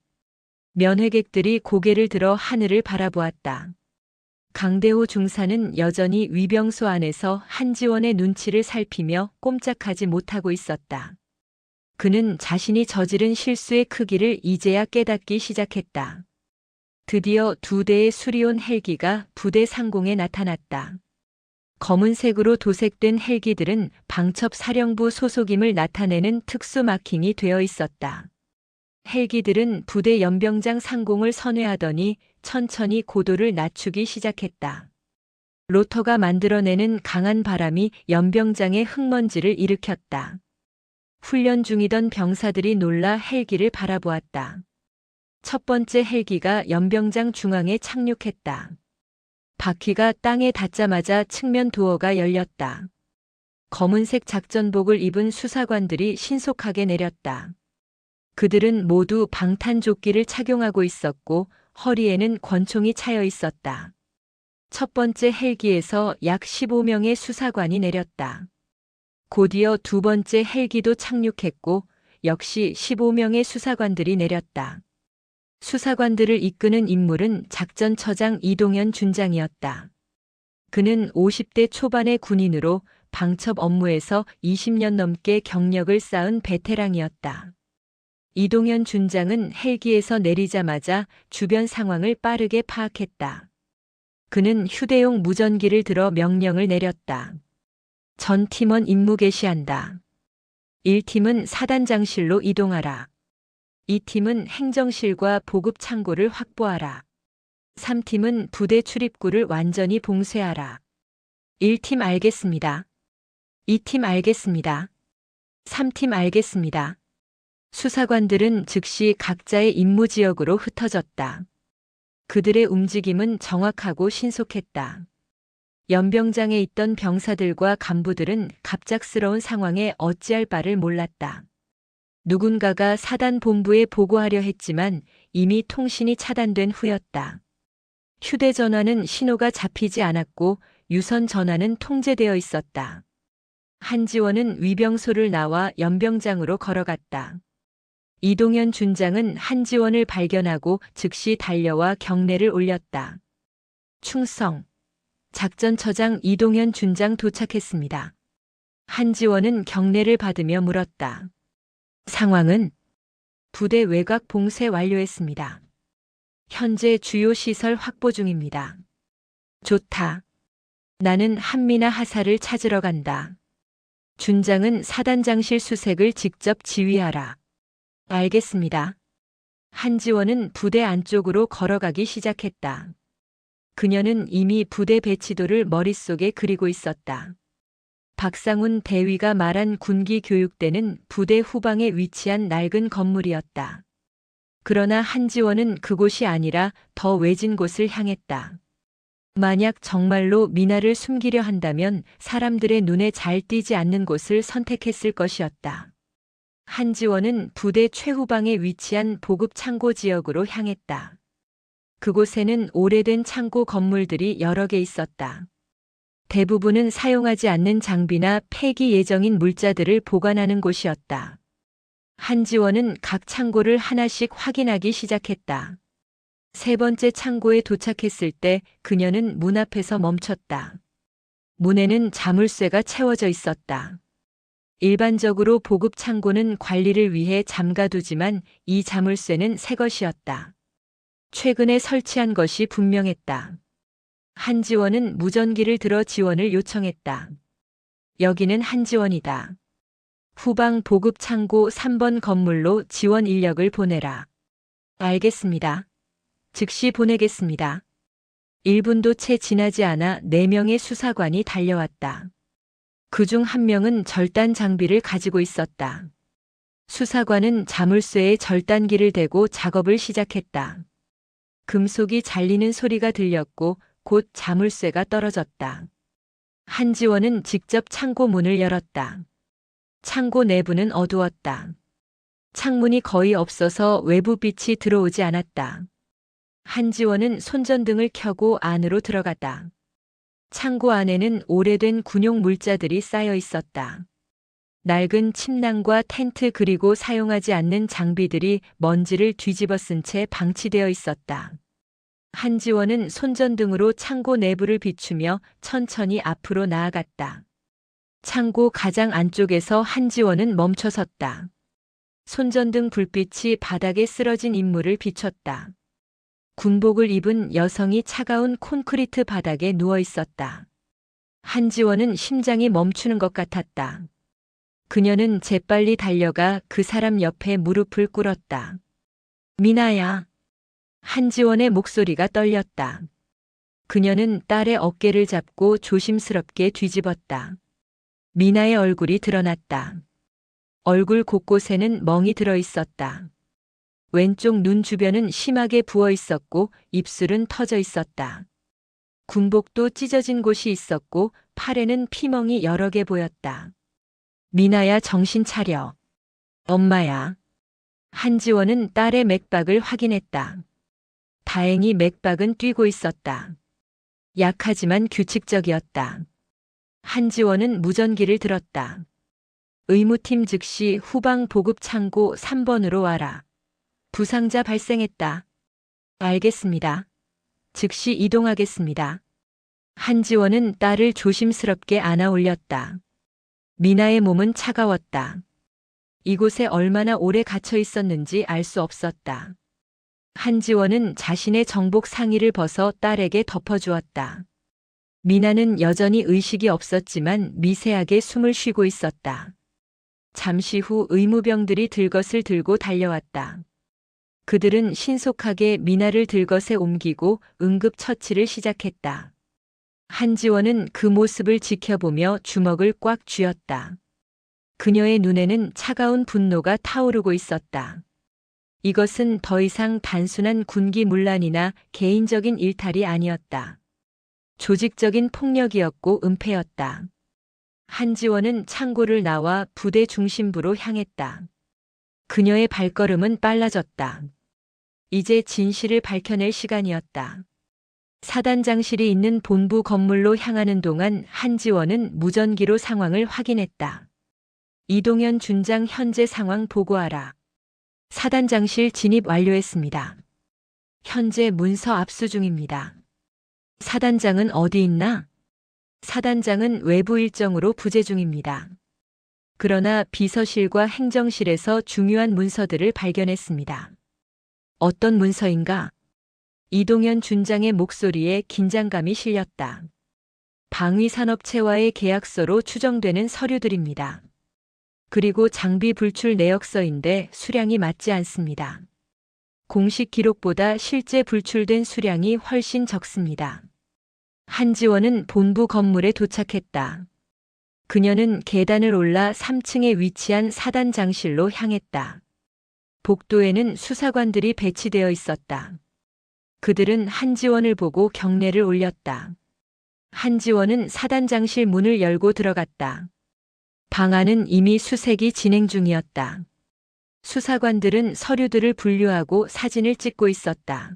S2: 면회객들이 고개를 들어 하늘을 바라보았다. 강대호 중사는 여전히 위병소 안에서 한지원의 눈치를 살피며 꼼짝하지 못하고 있었다. 그는 자신이 저지른 실수의 크기를 이제야 깨닫기 시작했다. 드디어 2대의 수리온 헬기가 부대 상공에 나타났다. 검은색으로 도색된 헬기들은 방첩 사령부 소속임을 나타내는 특수 마킹이 되어 있었다. 헬기들은 부대 연병장 상공을 선회하더니 천천히 고도를 낮추기 시작했다. 로터가 만들어내는 강한 바람이 연병장의 흙먼지를 일으켰다. 훈련 중이던 병사들이 놀라 헬기를 바라보았다. 첫 번째 헬기가 연병장 중앙에 착륙했다. 바퀴가 땅에 닿자마자 측면 도어가 열렸다. 검은색 작전복을 입은 수사관들이 신속하게 내렸다. 그들은 모두 방탄조끼를 착용하고 있었고 허리에는 권총이 차여 있었다. 첫 번째 헬기에서 약 15명의 수사관이 내렸다. 곧이어 2번째 헬기도 착륙했고 역시 15명의 수사관들이 내렸다. 수사관들을 이끄는 인물은 작전처장 이동현 준장이었다. 그는 50대 초반의 군인으로 방첩 업무에서 20년 넘게 경력을 쌓은 베테랑이었다. 이동현 준장은 헬기에서 내리자마자 주변 상황을 빠르게 파악했다. 그는 휴대용 무전기를 들어 명령을 내렸다. 전 팀원 임무 개시한다. 1팀은 사단장실로 이동하라. 2팀은 행정실과 보급 창고를 확보하라. 3팀은 부대 출입구를 완전히 봉쇄하라. 1팀 알겠습니다. 2팀 알겠습니다. 3팀 알겠습니다. 수사관들은 즉시 각자의 임무 지역으로 흩어졌다. 그들의 움직임은 정확하고 신속했다. 연병장에 있던 병사들과 간부들은 갑작스러운 상황에 어찌할 바를 몰랐다. 누군가가 사단 본부에 보고하려 했지만 이미 통신이 차단된 후였다. 휴대전화는 신호가 잡히지 않았고 유선 전화는 통제되어 있었다. 한지원은 위병소를 나와 연병장으로 걸어갔다. 이동현 준장은 한지원을 발견하고 즉시 달려와 경례를 올렸다. 충성. 작전처장 이동현 준장 도착했습니다. 한지원은 경례를 받으며 물었다. 상황은? 부대 외곽 봉쇄 완료했습니다. 현재 주요 시설 확보 중입니다. 좋다. 나는 한미나 하사를 찾으러 간다. 준장은 사단장실 수색을 직접 지휘하라. 알겠습니다. 한지원은 부대 안쪽으로 걸어가기 시작했다. 그녀는 이미 부대 배치도를 머릿속에 그리고 있었다. 박상훈 대위가 말한 군기 교육대는 부대 후방에 위치한 낡은 건물이었다. 그러나 한지원은 그곳이 아니라 더 외진 곳을 향했다. 만약 정말로 미나를 숨기려 한다면 사람들의 눈에 잘 띄지 않는 곳을 선택했을 것이었다. 한지원은 부대 최후방에 위치한 보급 창고 지역으로 향했다. 그곳에는 오래된 창고 건물들이 여러 개 있었다. 대부분은 사용하지 않는 장비나 폐기 예정인 물자들을 보관하는 곳이었다. 한지원은 각 창고를 하나씩 확인하기 시작했다. 세 번째 창고에 도착했을 때 그녀는 문 앞에서 멈췄다. 문에는 자물쇠가 채워져 있었다. 일반적으로 보급 창고는 관리를 위해 잠가두지만 이 자물쇠는 새 것이었다. 최근에 설치한 것이 분명했다. 한지원은 무전기를 들어 지원을 요청했다. 여기는 한지원이다. 후방 보급 창고 3번 건물로 지원 인력을 보내라. 알겠습니다. 즉시 보내겠습니다. 1분도 채 지나지 않아 4명의 수사관이 달려왔다. 그중 1명은 절단 장비를 가지고 있었다. 수사관은 자물쇠에 절단기를 대고 작업을 시작했다. 금속이 잘리는 소리가 들렸고 곧 자물쇠가 떨어졌다. 한지원은 직접 창고 문을 열었다. 창고 내부는 어두웠다. 창문이 거의 없어서 외부 빛이 들어오지 않았다. 한지원은 손전등을 켜고 안으로 들어갔다. 창고 안에는 오래된 군용 물자들이 쌓여 있었다. 낡은 침낭과 텐트 그리고 사용하지 않는 장비들이 먼지를 뒤집어 쓴 채 방치되어 있었다. 한지원은 손전등으로 창고 내부를 비추며 천천히 앞으로 나아갔다. 창고 가장 안쪽에서 한지원은 멈춰섰다. 손전등 불빛이 바닥에 쓰러진 인물을 비췄다. 군복을 입은 여성이 차가운 콘크리트 바닥에 누워 있었다. 한지원은 심장이 멈추는 것 같았다. 그녀는 재빨리 달려가 그 사람 옆에 무릎을 꿇었다. 미나야. 한지원의 목소리가 떨렸다. 그녀는 딸의 어깨를 잡고 조심스럽게 뒤집었다. 미나의 얼굴이 드러났다. 얼굴 곳곳에는 멍이 들어 있었다. 왼쪽 눈 주변은 심하게 부어 있었고 입술은 터져 있었다. 군복도 찢어진 곳이 있었고 팔에는 피멍이 여러 개 보였다. 미나야, 정신 차려. 엄마야. 한지원은 딸의 맥박을 확인했다. 다행히 맥박은 뛰고 있었다. 약하지만 규칙적이었다. 한지원은 무전기를 들었다. 의무팀 즉시 후방 보급 창고 3번으로 와라. 부상자 발생했다. 알겠습니다. 즉시 이동하겠습니다. 한지원은 딸을 조심스럽게 안아 올렸다. 미나의 몸은 차가웠다. 이곳에 얼마나 오래 갇혀 있었는지 알 수 없었다. 한지원은 자신의 정복 상의를 벗어 딸에게 덮어주었다. 미나는 여전히 의식이 없었지만 미세하게 숨을 쉬고 있었다. 잠시 후 의무병들이 들것을 들고 달려왔다. 그들은 신속하게 미나를 들것에 옮기고 응급처치를 시작했다. 한지원은 그 모습을 지켜보며 주먹을 꽉 쥐었다. 그녀의 눈에는 차가운 분노가 타오르고 있었다. 이것은 더 이상 단순한 군기 문란이나 개인적인 일탈이 아니었다. 조직적인 폭력이었고 은폐였다. 한지원은 창고를 나와 부대 중심부로 향했다. 그녀의 발걸음은 빨라졌다. 이제 진실을 밝혀낼 시간이었다. 사단장실이 있는 본부 건물로 향하는 동안 한지원은 무전기로 상황을 확인했다. 이동현 준장 현재 상황 보고하라. 사단장실 진입 완료했습니다. 현재 문서 압수 중입니다. 사단장은 어디 있나? 사단장은 외부 일정으로 부재 중입니다. 그러나 비서실과 행정실에서 중요한 문서들을 발견했습니다. 어떤 문서인가? 이동현 준장의 목소리에 긴장감이 실렸다. 방위산업체와의 계약서로 추정되는 서류들입니다. 그리고 장비 불출 내역서인데 수량이 맞지 않습니다. 공식 기록보다 실제 불출된 수량이 훨씬 적습니다. 한지원은 본부 건물에 도착했다. 그녀는 계단을 올라 3층에 위치한 사단장실로 향했다. 복도에는 수사관들이 배치되어 있었다. 그들은 한지원을 보고 경례를 올렸다. 한지원은 사단장실 문을 열고 들어갔다. 방 안은 이미 수색이 진행 중이었다. 수사관들은 서류들을 분류하고 사진을 찍고 있었다.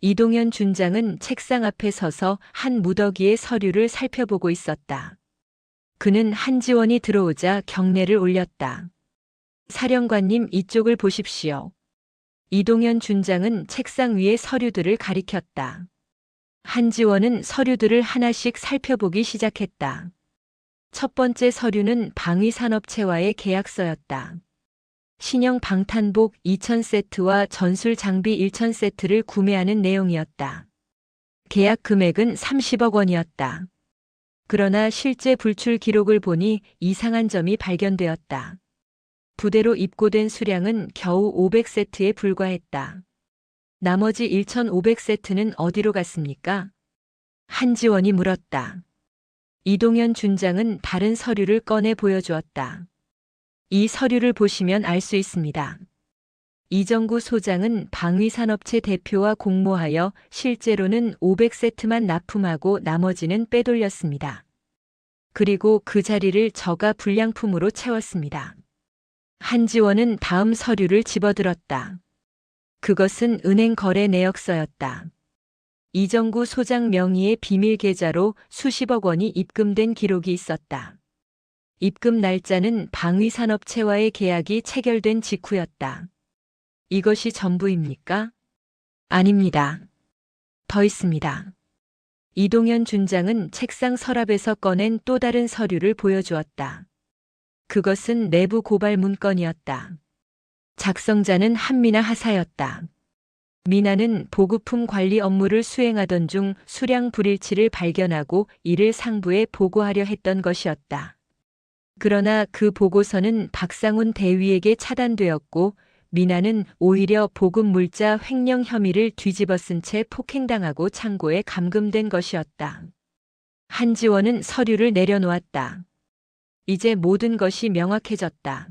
S2: 이동현 준장은 책상 앞에 서서 한 무더기의 서류를 살펴보고 있었다. 그는 한지원이 들어오자 경례를 올렸다. 사령관님, 이쪽을 보십시오. 이동현 준장은 책상 위의 서류들을 가리켰다. 한지원은 서류들을 하나씩 살펴보기 시작했다. 첫 번째 서류는 방위산업체와의 계약서였다. 신형 방탄복 2,000세트와 전술 장비 1,000세트를 구매하는 내용이었다. 계약 금액은 30억 원이었다. 그러나 실제 불출 기록을 보니 이상한 점이 발견되었다. 부대로 입고된 수량은 겨우 500세트에 불과했다. 나머지 1,500세트는 어디로 갔습니까? 한지원이 물었다. 이동현 준장은 다른 서류를 꺼내 보여주었다. 이 서류를 보시면 알 수 있습니다. 이정구 소장은 방위산업체 대표와 공모하여 실제로는 500세트만 납품하고 나머지는 빼돌렸습니다. 그리고 그 자리를 저가 불량품으로 채웠습니다. 한지원은 다음 서류를 집어들었다. 그것은 은행 거래 내역서였다. 이정구 소장 명의의 비밀 계좌로 수십억 원이 입금된 기록이 있었다. 입금 날짜는 방위산업체와의 계약이 체결된 직후였다. 이것이 전부입니까? 아닙니다. 더 있습니다. 이동현 준장은 책상 서랍에서 꺼낸 또 다른 서류를 보여주었다. 그것은 내부 고발 문건이었다. 작성자는 한미나 하사였다. 미나는 보급품 관리 업무를 수행하던 중 수량 불일치를 발견하고 이를 상부에 보고하려 했던 것이었다. 그러나 그 보고서는 박상훈 대위에게 차단되었고 미나는 오히려 보급 물자 횡령 혐의를 뒤집어쓴 채 폭행당하고 창고에 감금된 것이었다. 한지원은 서류를 내려놓았다. 이제 모든 것이 명확해졌다.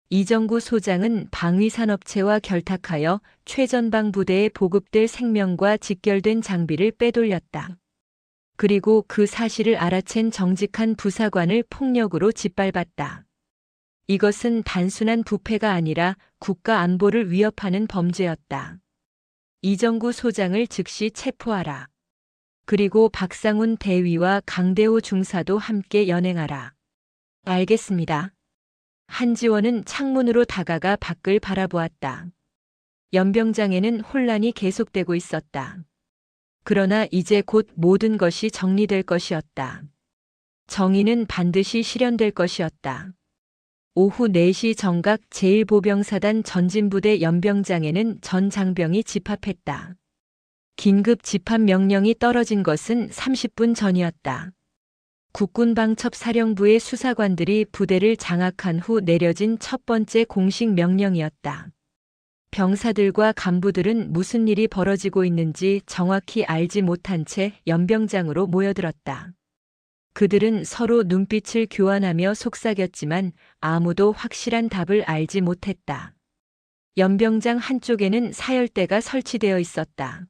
S2: 이정구 소장은 방위산업체와 결탁하여 최전방 부대에 보급될 생명과 직결된 장비를 빼돌렸다. 그리고 그 사실을 알아챈 정직한 부사관을 폭력으로 짓밟았다. 이것은 단순한 부패가 아니라 국가 안보를 위협하는 범죄였다. 이정구 소장을 즉시 체포하라. 그리고 박상훈 대위와 강대호 중사도 함께 연행하라. 알겠습니다. 한지원은 창문으로 다가가 밖을 바라보았다. 연병장에는 혼란이 계속되고 있었다. 그러나 이제 곧 모든 것이 정리될 것이었다. 정의는 반드시 실현될 것이었다. 오후 4시 정각 제1보병사단 전진부대 연병장에는 전 장병이 집합했다. 긴급 집합 명령이 떨어진 것은 30분 전이었다. 국군방첩사령부의 수사관들이 부대를 장악한 후 내려진 첫 번째 공식 명령이었다. 병사들과 간부들은 무슨 일이 벌어지고 있는지 정확히 알지 못한 채 연병장으로 모여들었다. 그들은 서로 눈빛을 교환하며 속삭였지만 아무도 확실한 답을 알지 못했다. 연병장 한쪽에는 사열대가 설치되어 있었다.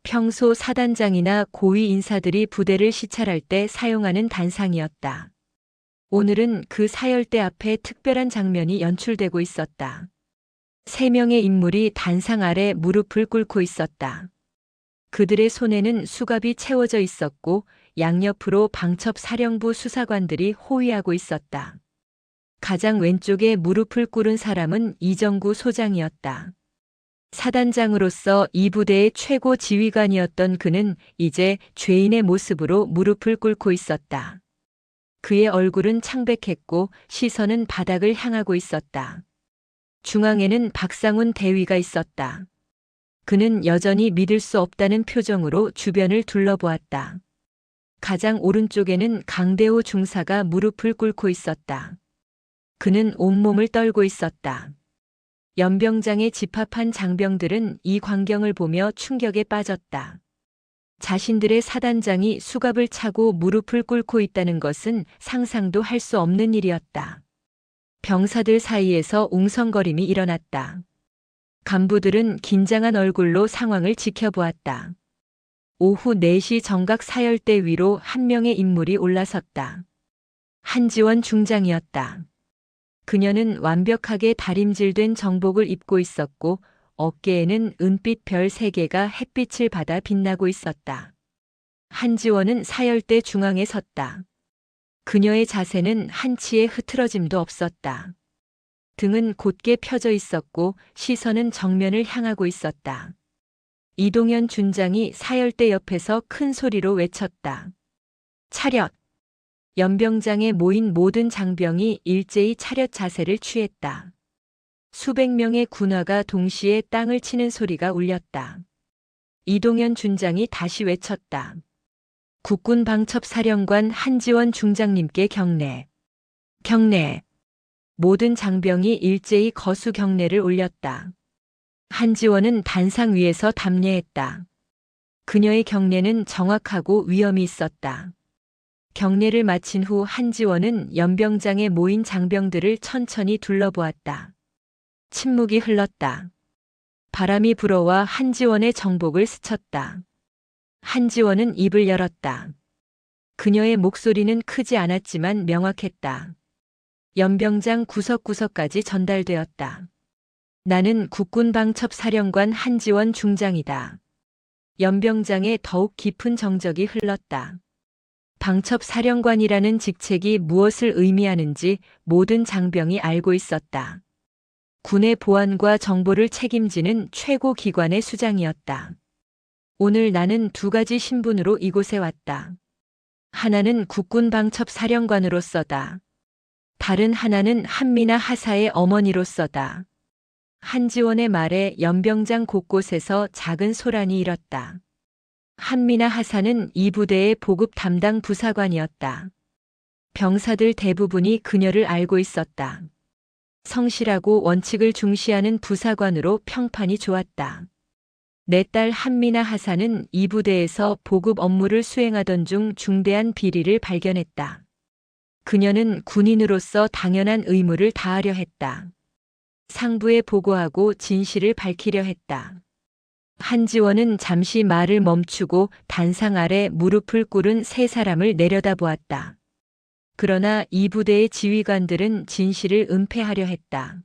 S2: 평소 사단장이나 고위 인사들이 부대를 시찰할 때 사용하는 단상이었다. 오늘은 그 사열대 앞에 특별한 장면이 연출되고 있었다. 3명의 인물이 단상 아래 무릎을 꿇고 있었다. 그들의 손에는 수갑이 채워져 있었고 양옆으로 방첩사령부 수사관들이 호위하고 있었다. 가장 왼쪽에 무릎을 꿇은 사람은 이정구 소장이었다. 사단장으로서 이 부대의 최고 지휘관이었던 그는 이제 죄인의 모습으로 무릎을 꿇고 있었다. 그의 얼굴은 창백했고 시선은 바닥을 향하고 있었다. 중앙에는 박상훈 대위가 있었다. 그는 여전히 믿을 수 없다는 표정으로 주변을 둘러보았다. 가장 오른쪽에는 강대호 중사가 무릎을 꿇고 있었다. 그는 온몸을 떨고 있었다. 연병장에 집합한 장병들은 이 광경을 보며 충격에 빠졌다. 자신들의 사단장이 수갑을 차고 무릎을 꿇고 있다는 것은 상상도 할 수 없는 일이었다. 병사들 사이에서 웅성거림이 일어났다. 간부들은 긴장한 얼굴로 상황을 지켜보았다. 오후 4시 정각 사열대 위로 한 명의 인물이 올라섰다. 한지원 중장이었다. 그녀는 완벽하게 다림질된 정복을 입고 있었고 어깨에는 은빛 별 3개가 햇빛을 받아 빛나고 있었다. 한지원은 사열대 중앙에 섰다. 그녀의 자세는 한치의 흐트러짐도 없었다. 등은 곧게 펴져 있었고 시선은 정면을 향하고 있었다. 이동현 준장이 사열대 옆에서 큰 소리로 외쳤다. 차렷! 연병장에 모인 모든 장병이 일제히 차렷 자세를 취했다. 수백 명의 군화가 동시에 땅을 치는 소리가 울렸다. 이동현 준장이 다시 외쳤다. 국군방첩사령관 한지원 중장님께 경례. 경례. 모든 장병이 일제히 거수 경례를 올렸다. 한지원은 단상 위에서 답례했다. 그녀의 경례는 정확하고 위엄이 있었다. 경례를 마친 후 한지원은 연병장에 모인 장병들을 천천히 둘러보았다. 침묵이 흘렀다. 바람이 불어와 한지원의 정복을 스쳤다. 한지원은 입을 열었다. 그녀의 목소리는 크지 않았지만 명확했다. 연병장 구석구석까지 전달되었다. 나는 국군방첩사령관 한지원 중장이다. 연병장에 더욱 깊은 정적이 흘렀다. 방첩사령관이라는 직책이 무엇을 의미하는지 모든 장병이 알고 있었다. 군의 보안과 정보를 책임지는 최고 기관의 수장이었다. 오늘 나는 두 가지 신분으로 이곳에 왔다. 하나는 국군방첩사령관으로서다. 다른 하나는 한미나 하사의 어머니로서다. 한지원의 말에 연병장 곳곳에서 작은 소란이 일었다. 한미나 하사는 이 부대의 보급 담당 부사관이었다. 병사들 대부분이 그녀를 알고 있었다. 성실하고 원칙을 중시하는 부사관으로 평판이 좋았다. 내 딸 한미나 하사는 이 부대에서 보급 업무를 수행하던 중 중대한 비리를 발견했다. 그녀는 군인으로서 당연한 의무를 다하려 했다. 상부에 보고하고 진실을 밝히려 했다. 한지원은 잠시 말을 멈추고 단상 아래 무릎을 꿇은 세 사람을 내려다보았다. 그러나 이 부대의 지휘관들은 진실을 은폐하려 했다.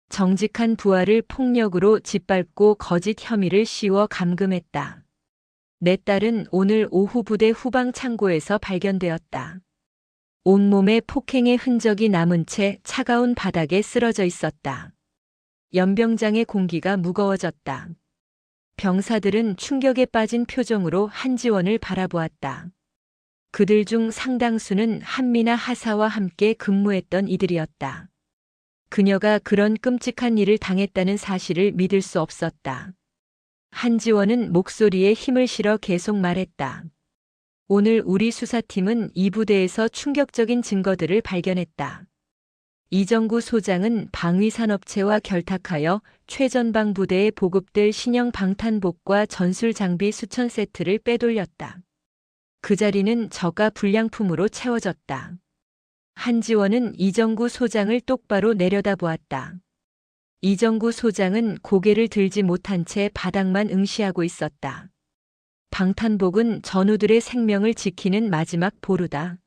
S2: 정직한 부하를 폭력으로 짓밟고 거짓 혐의를 씌워 감금했다. 내 딸은 오늘 오후 부대 후방 창고에서 발견되었다. 온몸에 폭행의 흔적이 남은 채 차가운 바닥에 쓰러져 있었다. 연병장의 공기가 무거워졌다. 병사들은 충격에 빠진 표정으로 한지원을 바라보았다. 그들 중 상당수는 한미나 하사와 함께 근무했던 이들이었다. 그녀가 그런 끔찍한 일을 당했다는 사실을 믿을 수 없었다. 한지원은 목소리에 힘을 실어 계속 말했다. 오늘 우리 수사팀은 이 부대에서 충격적인 증거들을 발견했다. 이정구 소장은 방위산업체와 결탁하여 최전방 부대에 보급될 신형 방탄복과 전술 장비 수천 세트를 빼돌렸다. 그 자리는 저가 불량품으로 채워졌다. 한지원은 이정구 소장을 똑바로 내려다보았다. 이정구 소장은 고개를 들지 못한 채 바닥만 응시하고 있었다. 방탄복은 전우들의 생명을 지키는 마지막 보루다.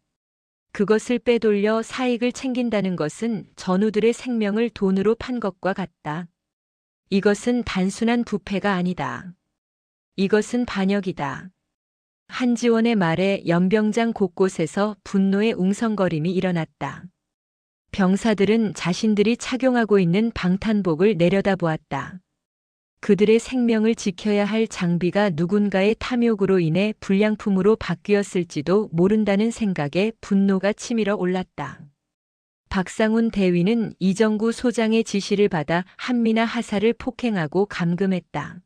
S2: 그것을 빼돌려 사익을 챙긴다는 것은 전우들의 생명을 돈으로 판 것과 같다. 이것은 단순한 부패가 아니다. 이것은 반역이다. 한지원의 말에 연병장 곳곳에서 분노의 웅성거림이 일어났다. 병사들은 자신들이 착용하고 있는 방탄복을 내려다보았다. 그들의 생명을 지켜야 할 장비가 누군가의 탐욕으로 인해 불량품으로 바뀌었을지도 모른다는 생각에 분노가 치밀어 올랐다. 박상훈 대위는 이정구 소장의 지시를 받아 한미나 하사를 폭행하고 감금했다.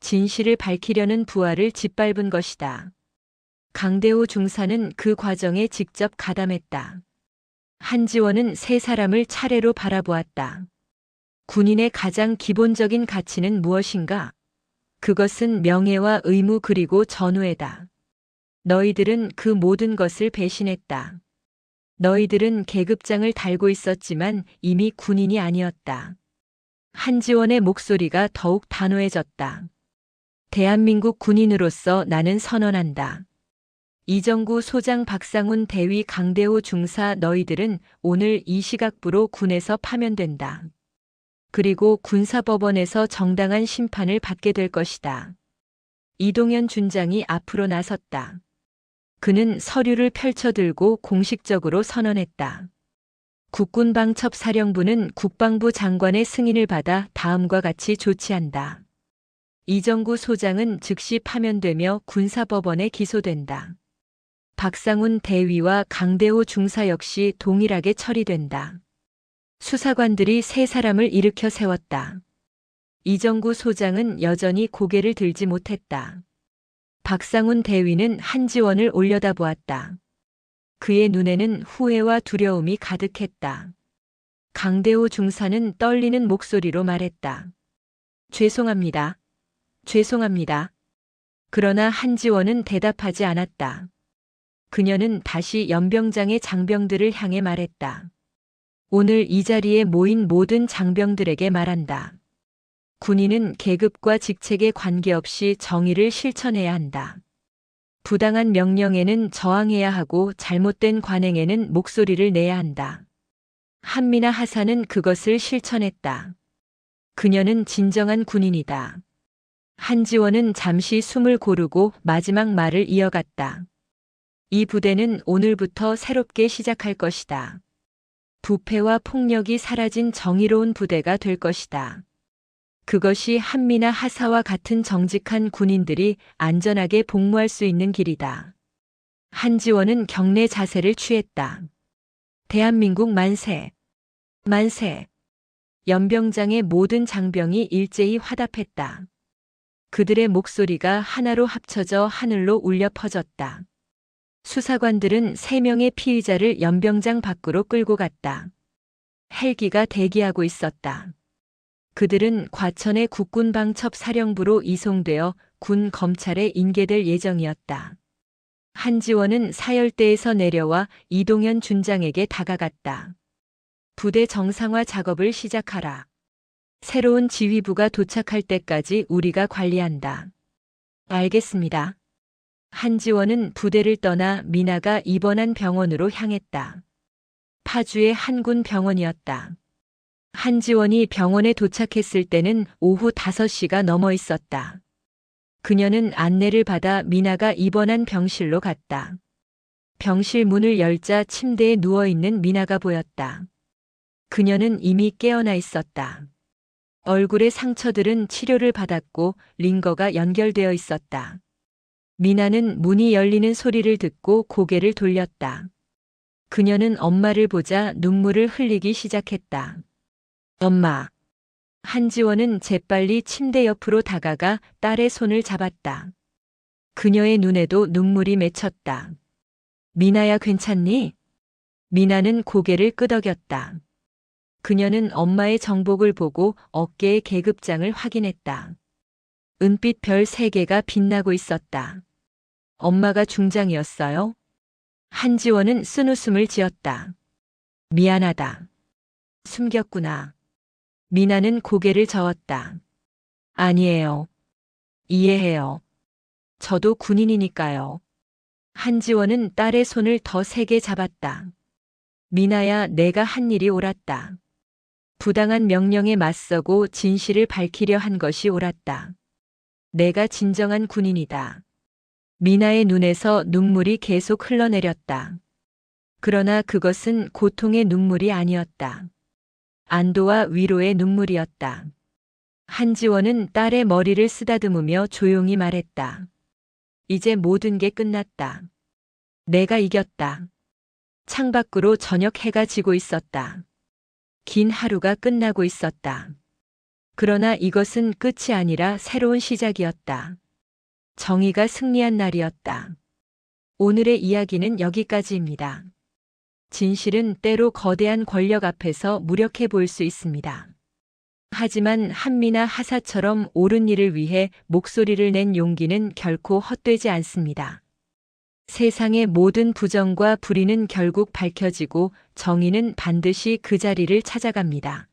S2: 진실을 밝히려는 부하를 짓밟은 것이다. 강대호 중사는 그 과정에 직접 가담했다. 한지원은 세 사람을 차례로 바라보았다. 군인의 가장 기본적인 가치는 무엇인가? 그것은 명예와 의무 그리고 전우애다. 너희들은 그 모든 것을 배신했다. 너희들은 계급장을 달고 있었지만 이미 군인이 아니었다. 한지원의 목소리가 더욱 단호해졌다. 대한민국 군인으로서 나는 선언한다. 이정구 소장 박상훈 대위 강대호 중사 너희들은 오늘 이 시각부로 군에서 파면된다. 그리고 군사법원에서 정당한 심판을 받게 될 것이다. 이동현 준장이 앞으로 나섰다. 그는 서류를 펼쳐들고 공식적으로 선언했다. 국군방첩사령부는 국방부 장관의 승인을 받아 다음과 같이 조치한다. 이정구 소장은 즉시 파면되며 군사법원에 기소된다. 박상훈 대위와 강대호 중사 역시 동일하게 처리된다. 수사관들이 세 사람을 일으켜 세웠다. 이정구 소장은 여전히 고개를 들지 못했다. 박상훈 대위는 한지원을 올려다보았다. 그의 눈에는 후회와 두려움이 가득했다. 강대호 중사는 떨리는 목소리로 말했다. 죄송합니다. 죄송합니다. 그러나 한지원은 대답하지 않았다. 그녀는 다시 연병장의 장병들을 향해 말했다. 오늘 이 자리에 모인 모든 장병들에게 말한다. 군인은 계급과 직책에 관계없이 정의를 실천해야 한다. 부당한 명령에는 저항해야 하고 잘못된 관행에는 목소리를 내야 한다. 한미나 하사는 그것을 실천했다. 그녀는 진정한 군인이다. 한지원은 잠시 숨을 고르고 마지막 말을 이어갔다. 이 부대는 오늘부터 새롭게 시작할 것이다. 부패와 폭력이 사라진 정의로운 부대가 될 것이다. 그것이 한미나 하사와 같은 정직한 군인들이 안전하게 복무할 수 있는 길이다. 한지원은 경례 자세를 취했다. 대한민국 만세! 만세! 연병장의 모든 장병이 일제히 화답했다. 그들의 목소리가 하나로 합쳐져 하늘로 울려 퍼졌다. 수사관들은 3명의 피의자를 연병장 밖으로 끌고 갔다. 헬기가 대기하고 있었다. 그들은 과천의 국군방첩사령부로 이송되어 군 검찰에 인계될 예정이었다. 한지원은 사열대에서 내려와 이동현 준장에게 다가갔다. 부대 정상화 작업을 시작하라. 새로운 지휘부가 도착할 때까지 우리가 관리한다. 알겠습니다. 한지원은 부대를 떠나 미나가 입원한 병원으로 향했다. 파주의 한군 병원이었다. 한지원이 병원에 도착했을 때는 오후 5시가 넘어 있었다. 그녀는 안내를 받아 미나가 입원한 병실로 갔다. 병실 문을 열자 침대에 누워있는 미나가 보였다. 그녀는 이미 깨어나 있었다. 얼굴의 상처들은 치료를 받았고 링거가 연결되어 있었다. 미나는 문이 열리는 소리를 듣고 고개를 돌렸다. 그녀는 엄마를 보자 눈물을 흘리기 시작했다. 엄마. 한지원은 재빨리 침대 옆으로 다가가 딸의 손을 잡았다. 그녀의 눈에도 눈물이 맺혔다. 미나야, 괜찮니? 미나는 고개를 끄덕였다. 그녀는 엄마의 정복을 보고 어깨의 계급장을 확인했다. 은빛 별 3개가 빛나고 있었다. 엄마가 중장이었어요? 한지원은 쓴웃음을 지었다. 미안하다. 숨겼구나. 미나는 고개를 저었다. 아니에요. 이해해요. 저도 군인이니까요. 한지원은 딸의 손을 더 세게 잡았다. 미나야, 내가 한 일이 옳았다. 부당한 명령에 맞서고 진실을 밝히려 한 것이 옳았다. 내가 진정한 군인이다. 미나의 눈에서 눈물이 계속 흘러내렸다. 그러나 그것은 고통의 눈물이 아니었다. 안도와 위로의 눈물이었다. 한지원은 딸의 머리를 쓰다듬으며 조용히 말했다. 이제 모든 게 끝났다. 내가 이겼다. 창밖으로 저녁 해가 지고 있었다. 긴 하루가 끝나고 있었다. 그러나 이것은 끝이 아니라 새로운 시작이었다. 정의가 승리한 날이었다. 오늘의 이야기는 여기까지입니다. 진실은 때로 거대한 권력 앞에서 무력해 보일 수 있습니다. 하지만 한미나 하사처럼 옳은 일을 위해 목소리를 낸 용기는 결코 헛되지 않습니다. 세상의 모든 부정과 불의는 결국 밝혀지고 정의는 반드시 그 자리를 찾아갑니다.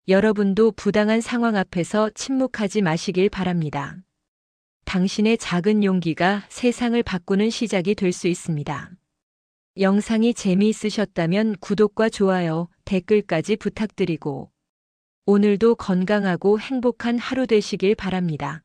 S2: 여러분도 부당한 상황 앞에서 침묵하지 마시길 바랍니다. 당신의 작은 용기가 세상을 바꾸는 시작이 될 수 있습니다. 영상이 재미있으셨다면 구독과 좋아요, 댓글까지 부탁드리고 오늘도 건강하고 행복한 하루 되시길 바랍니다.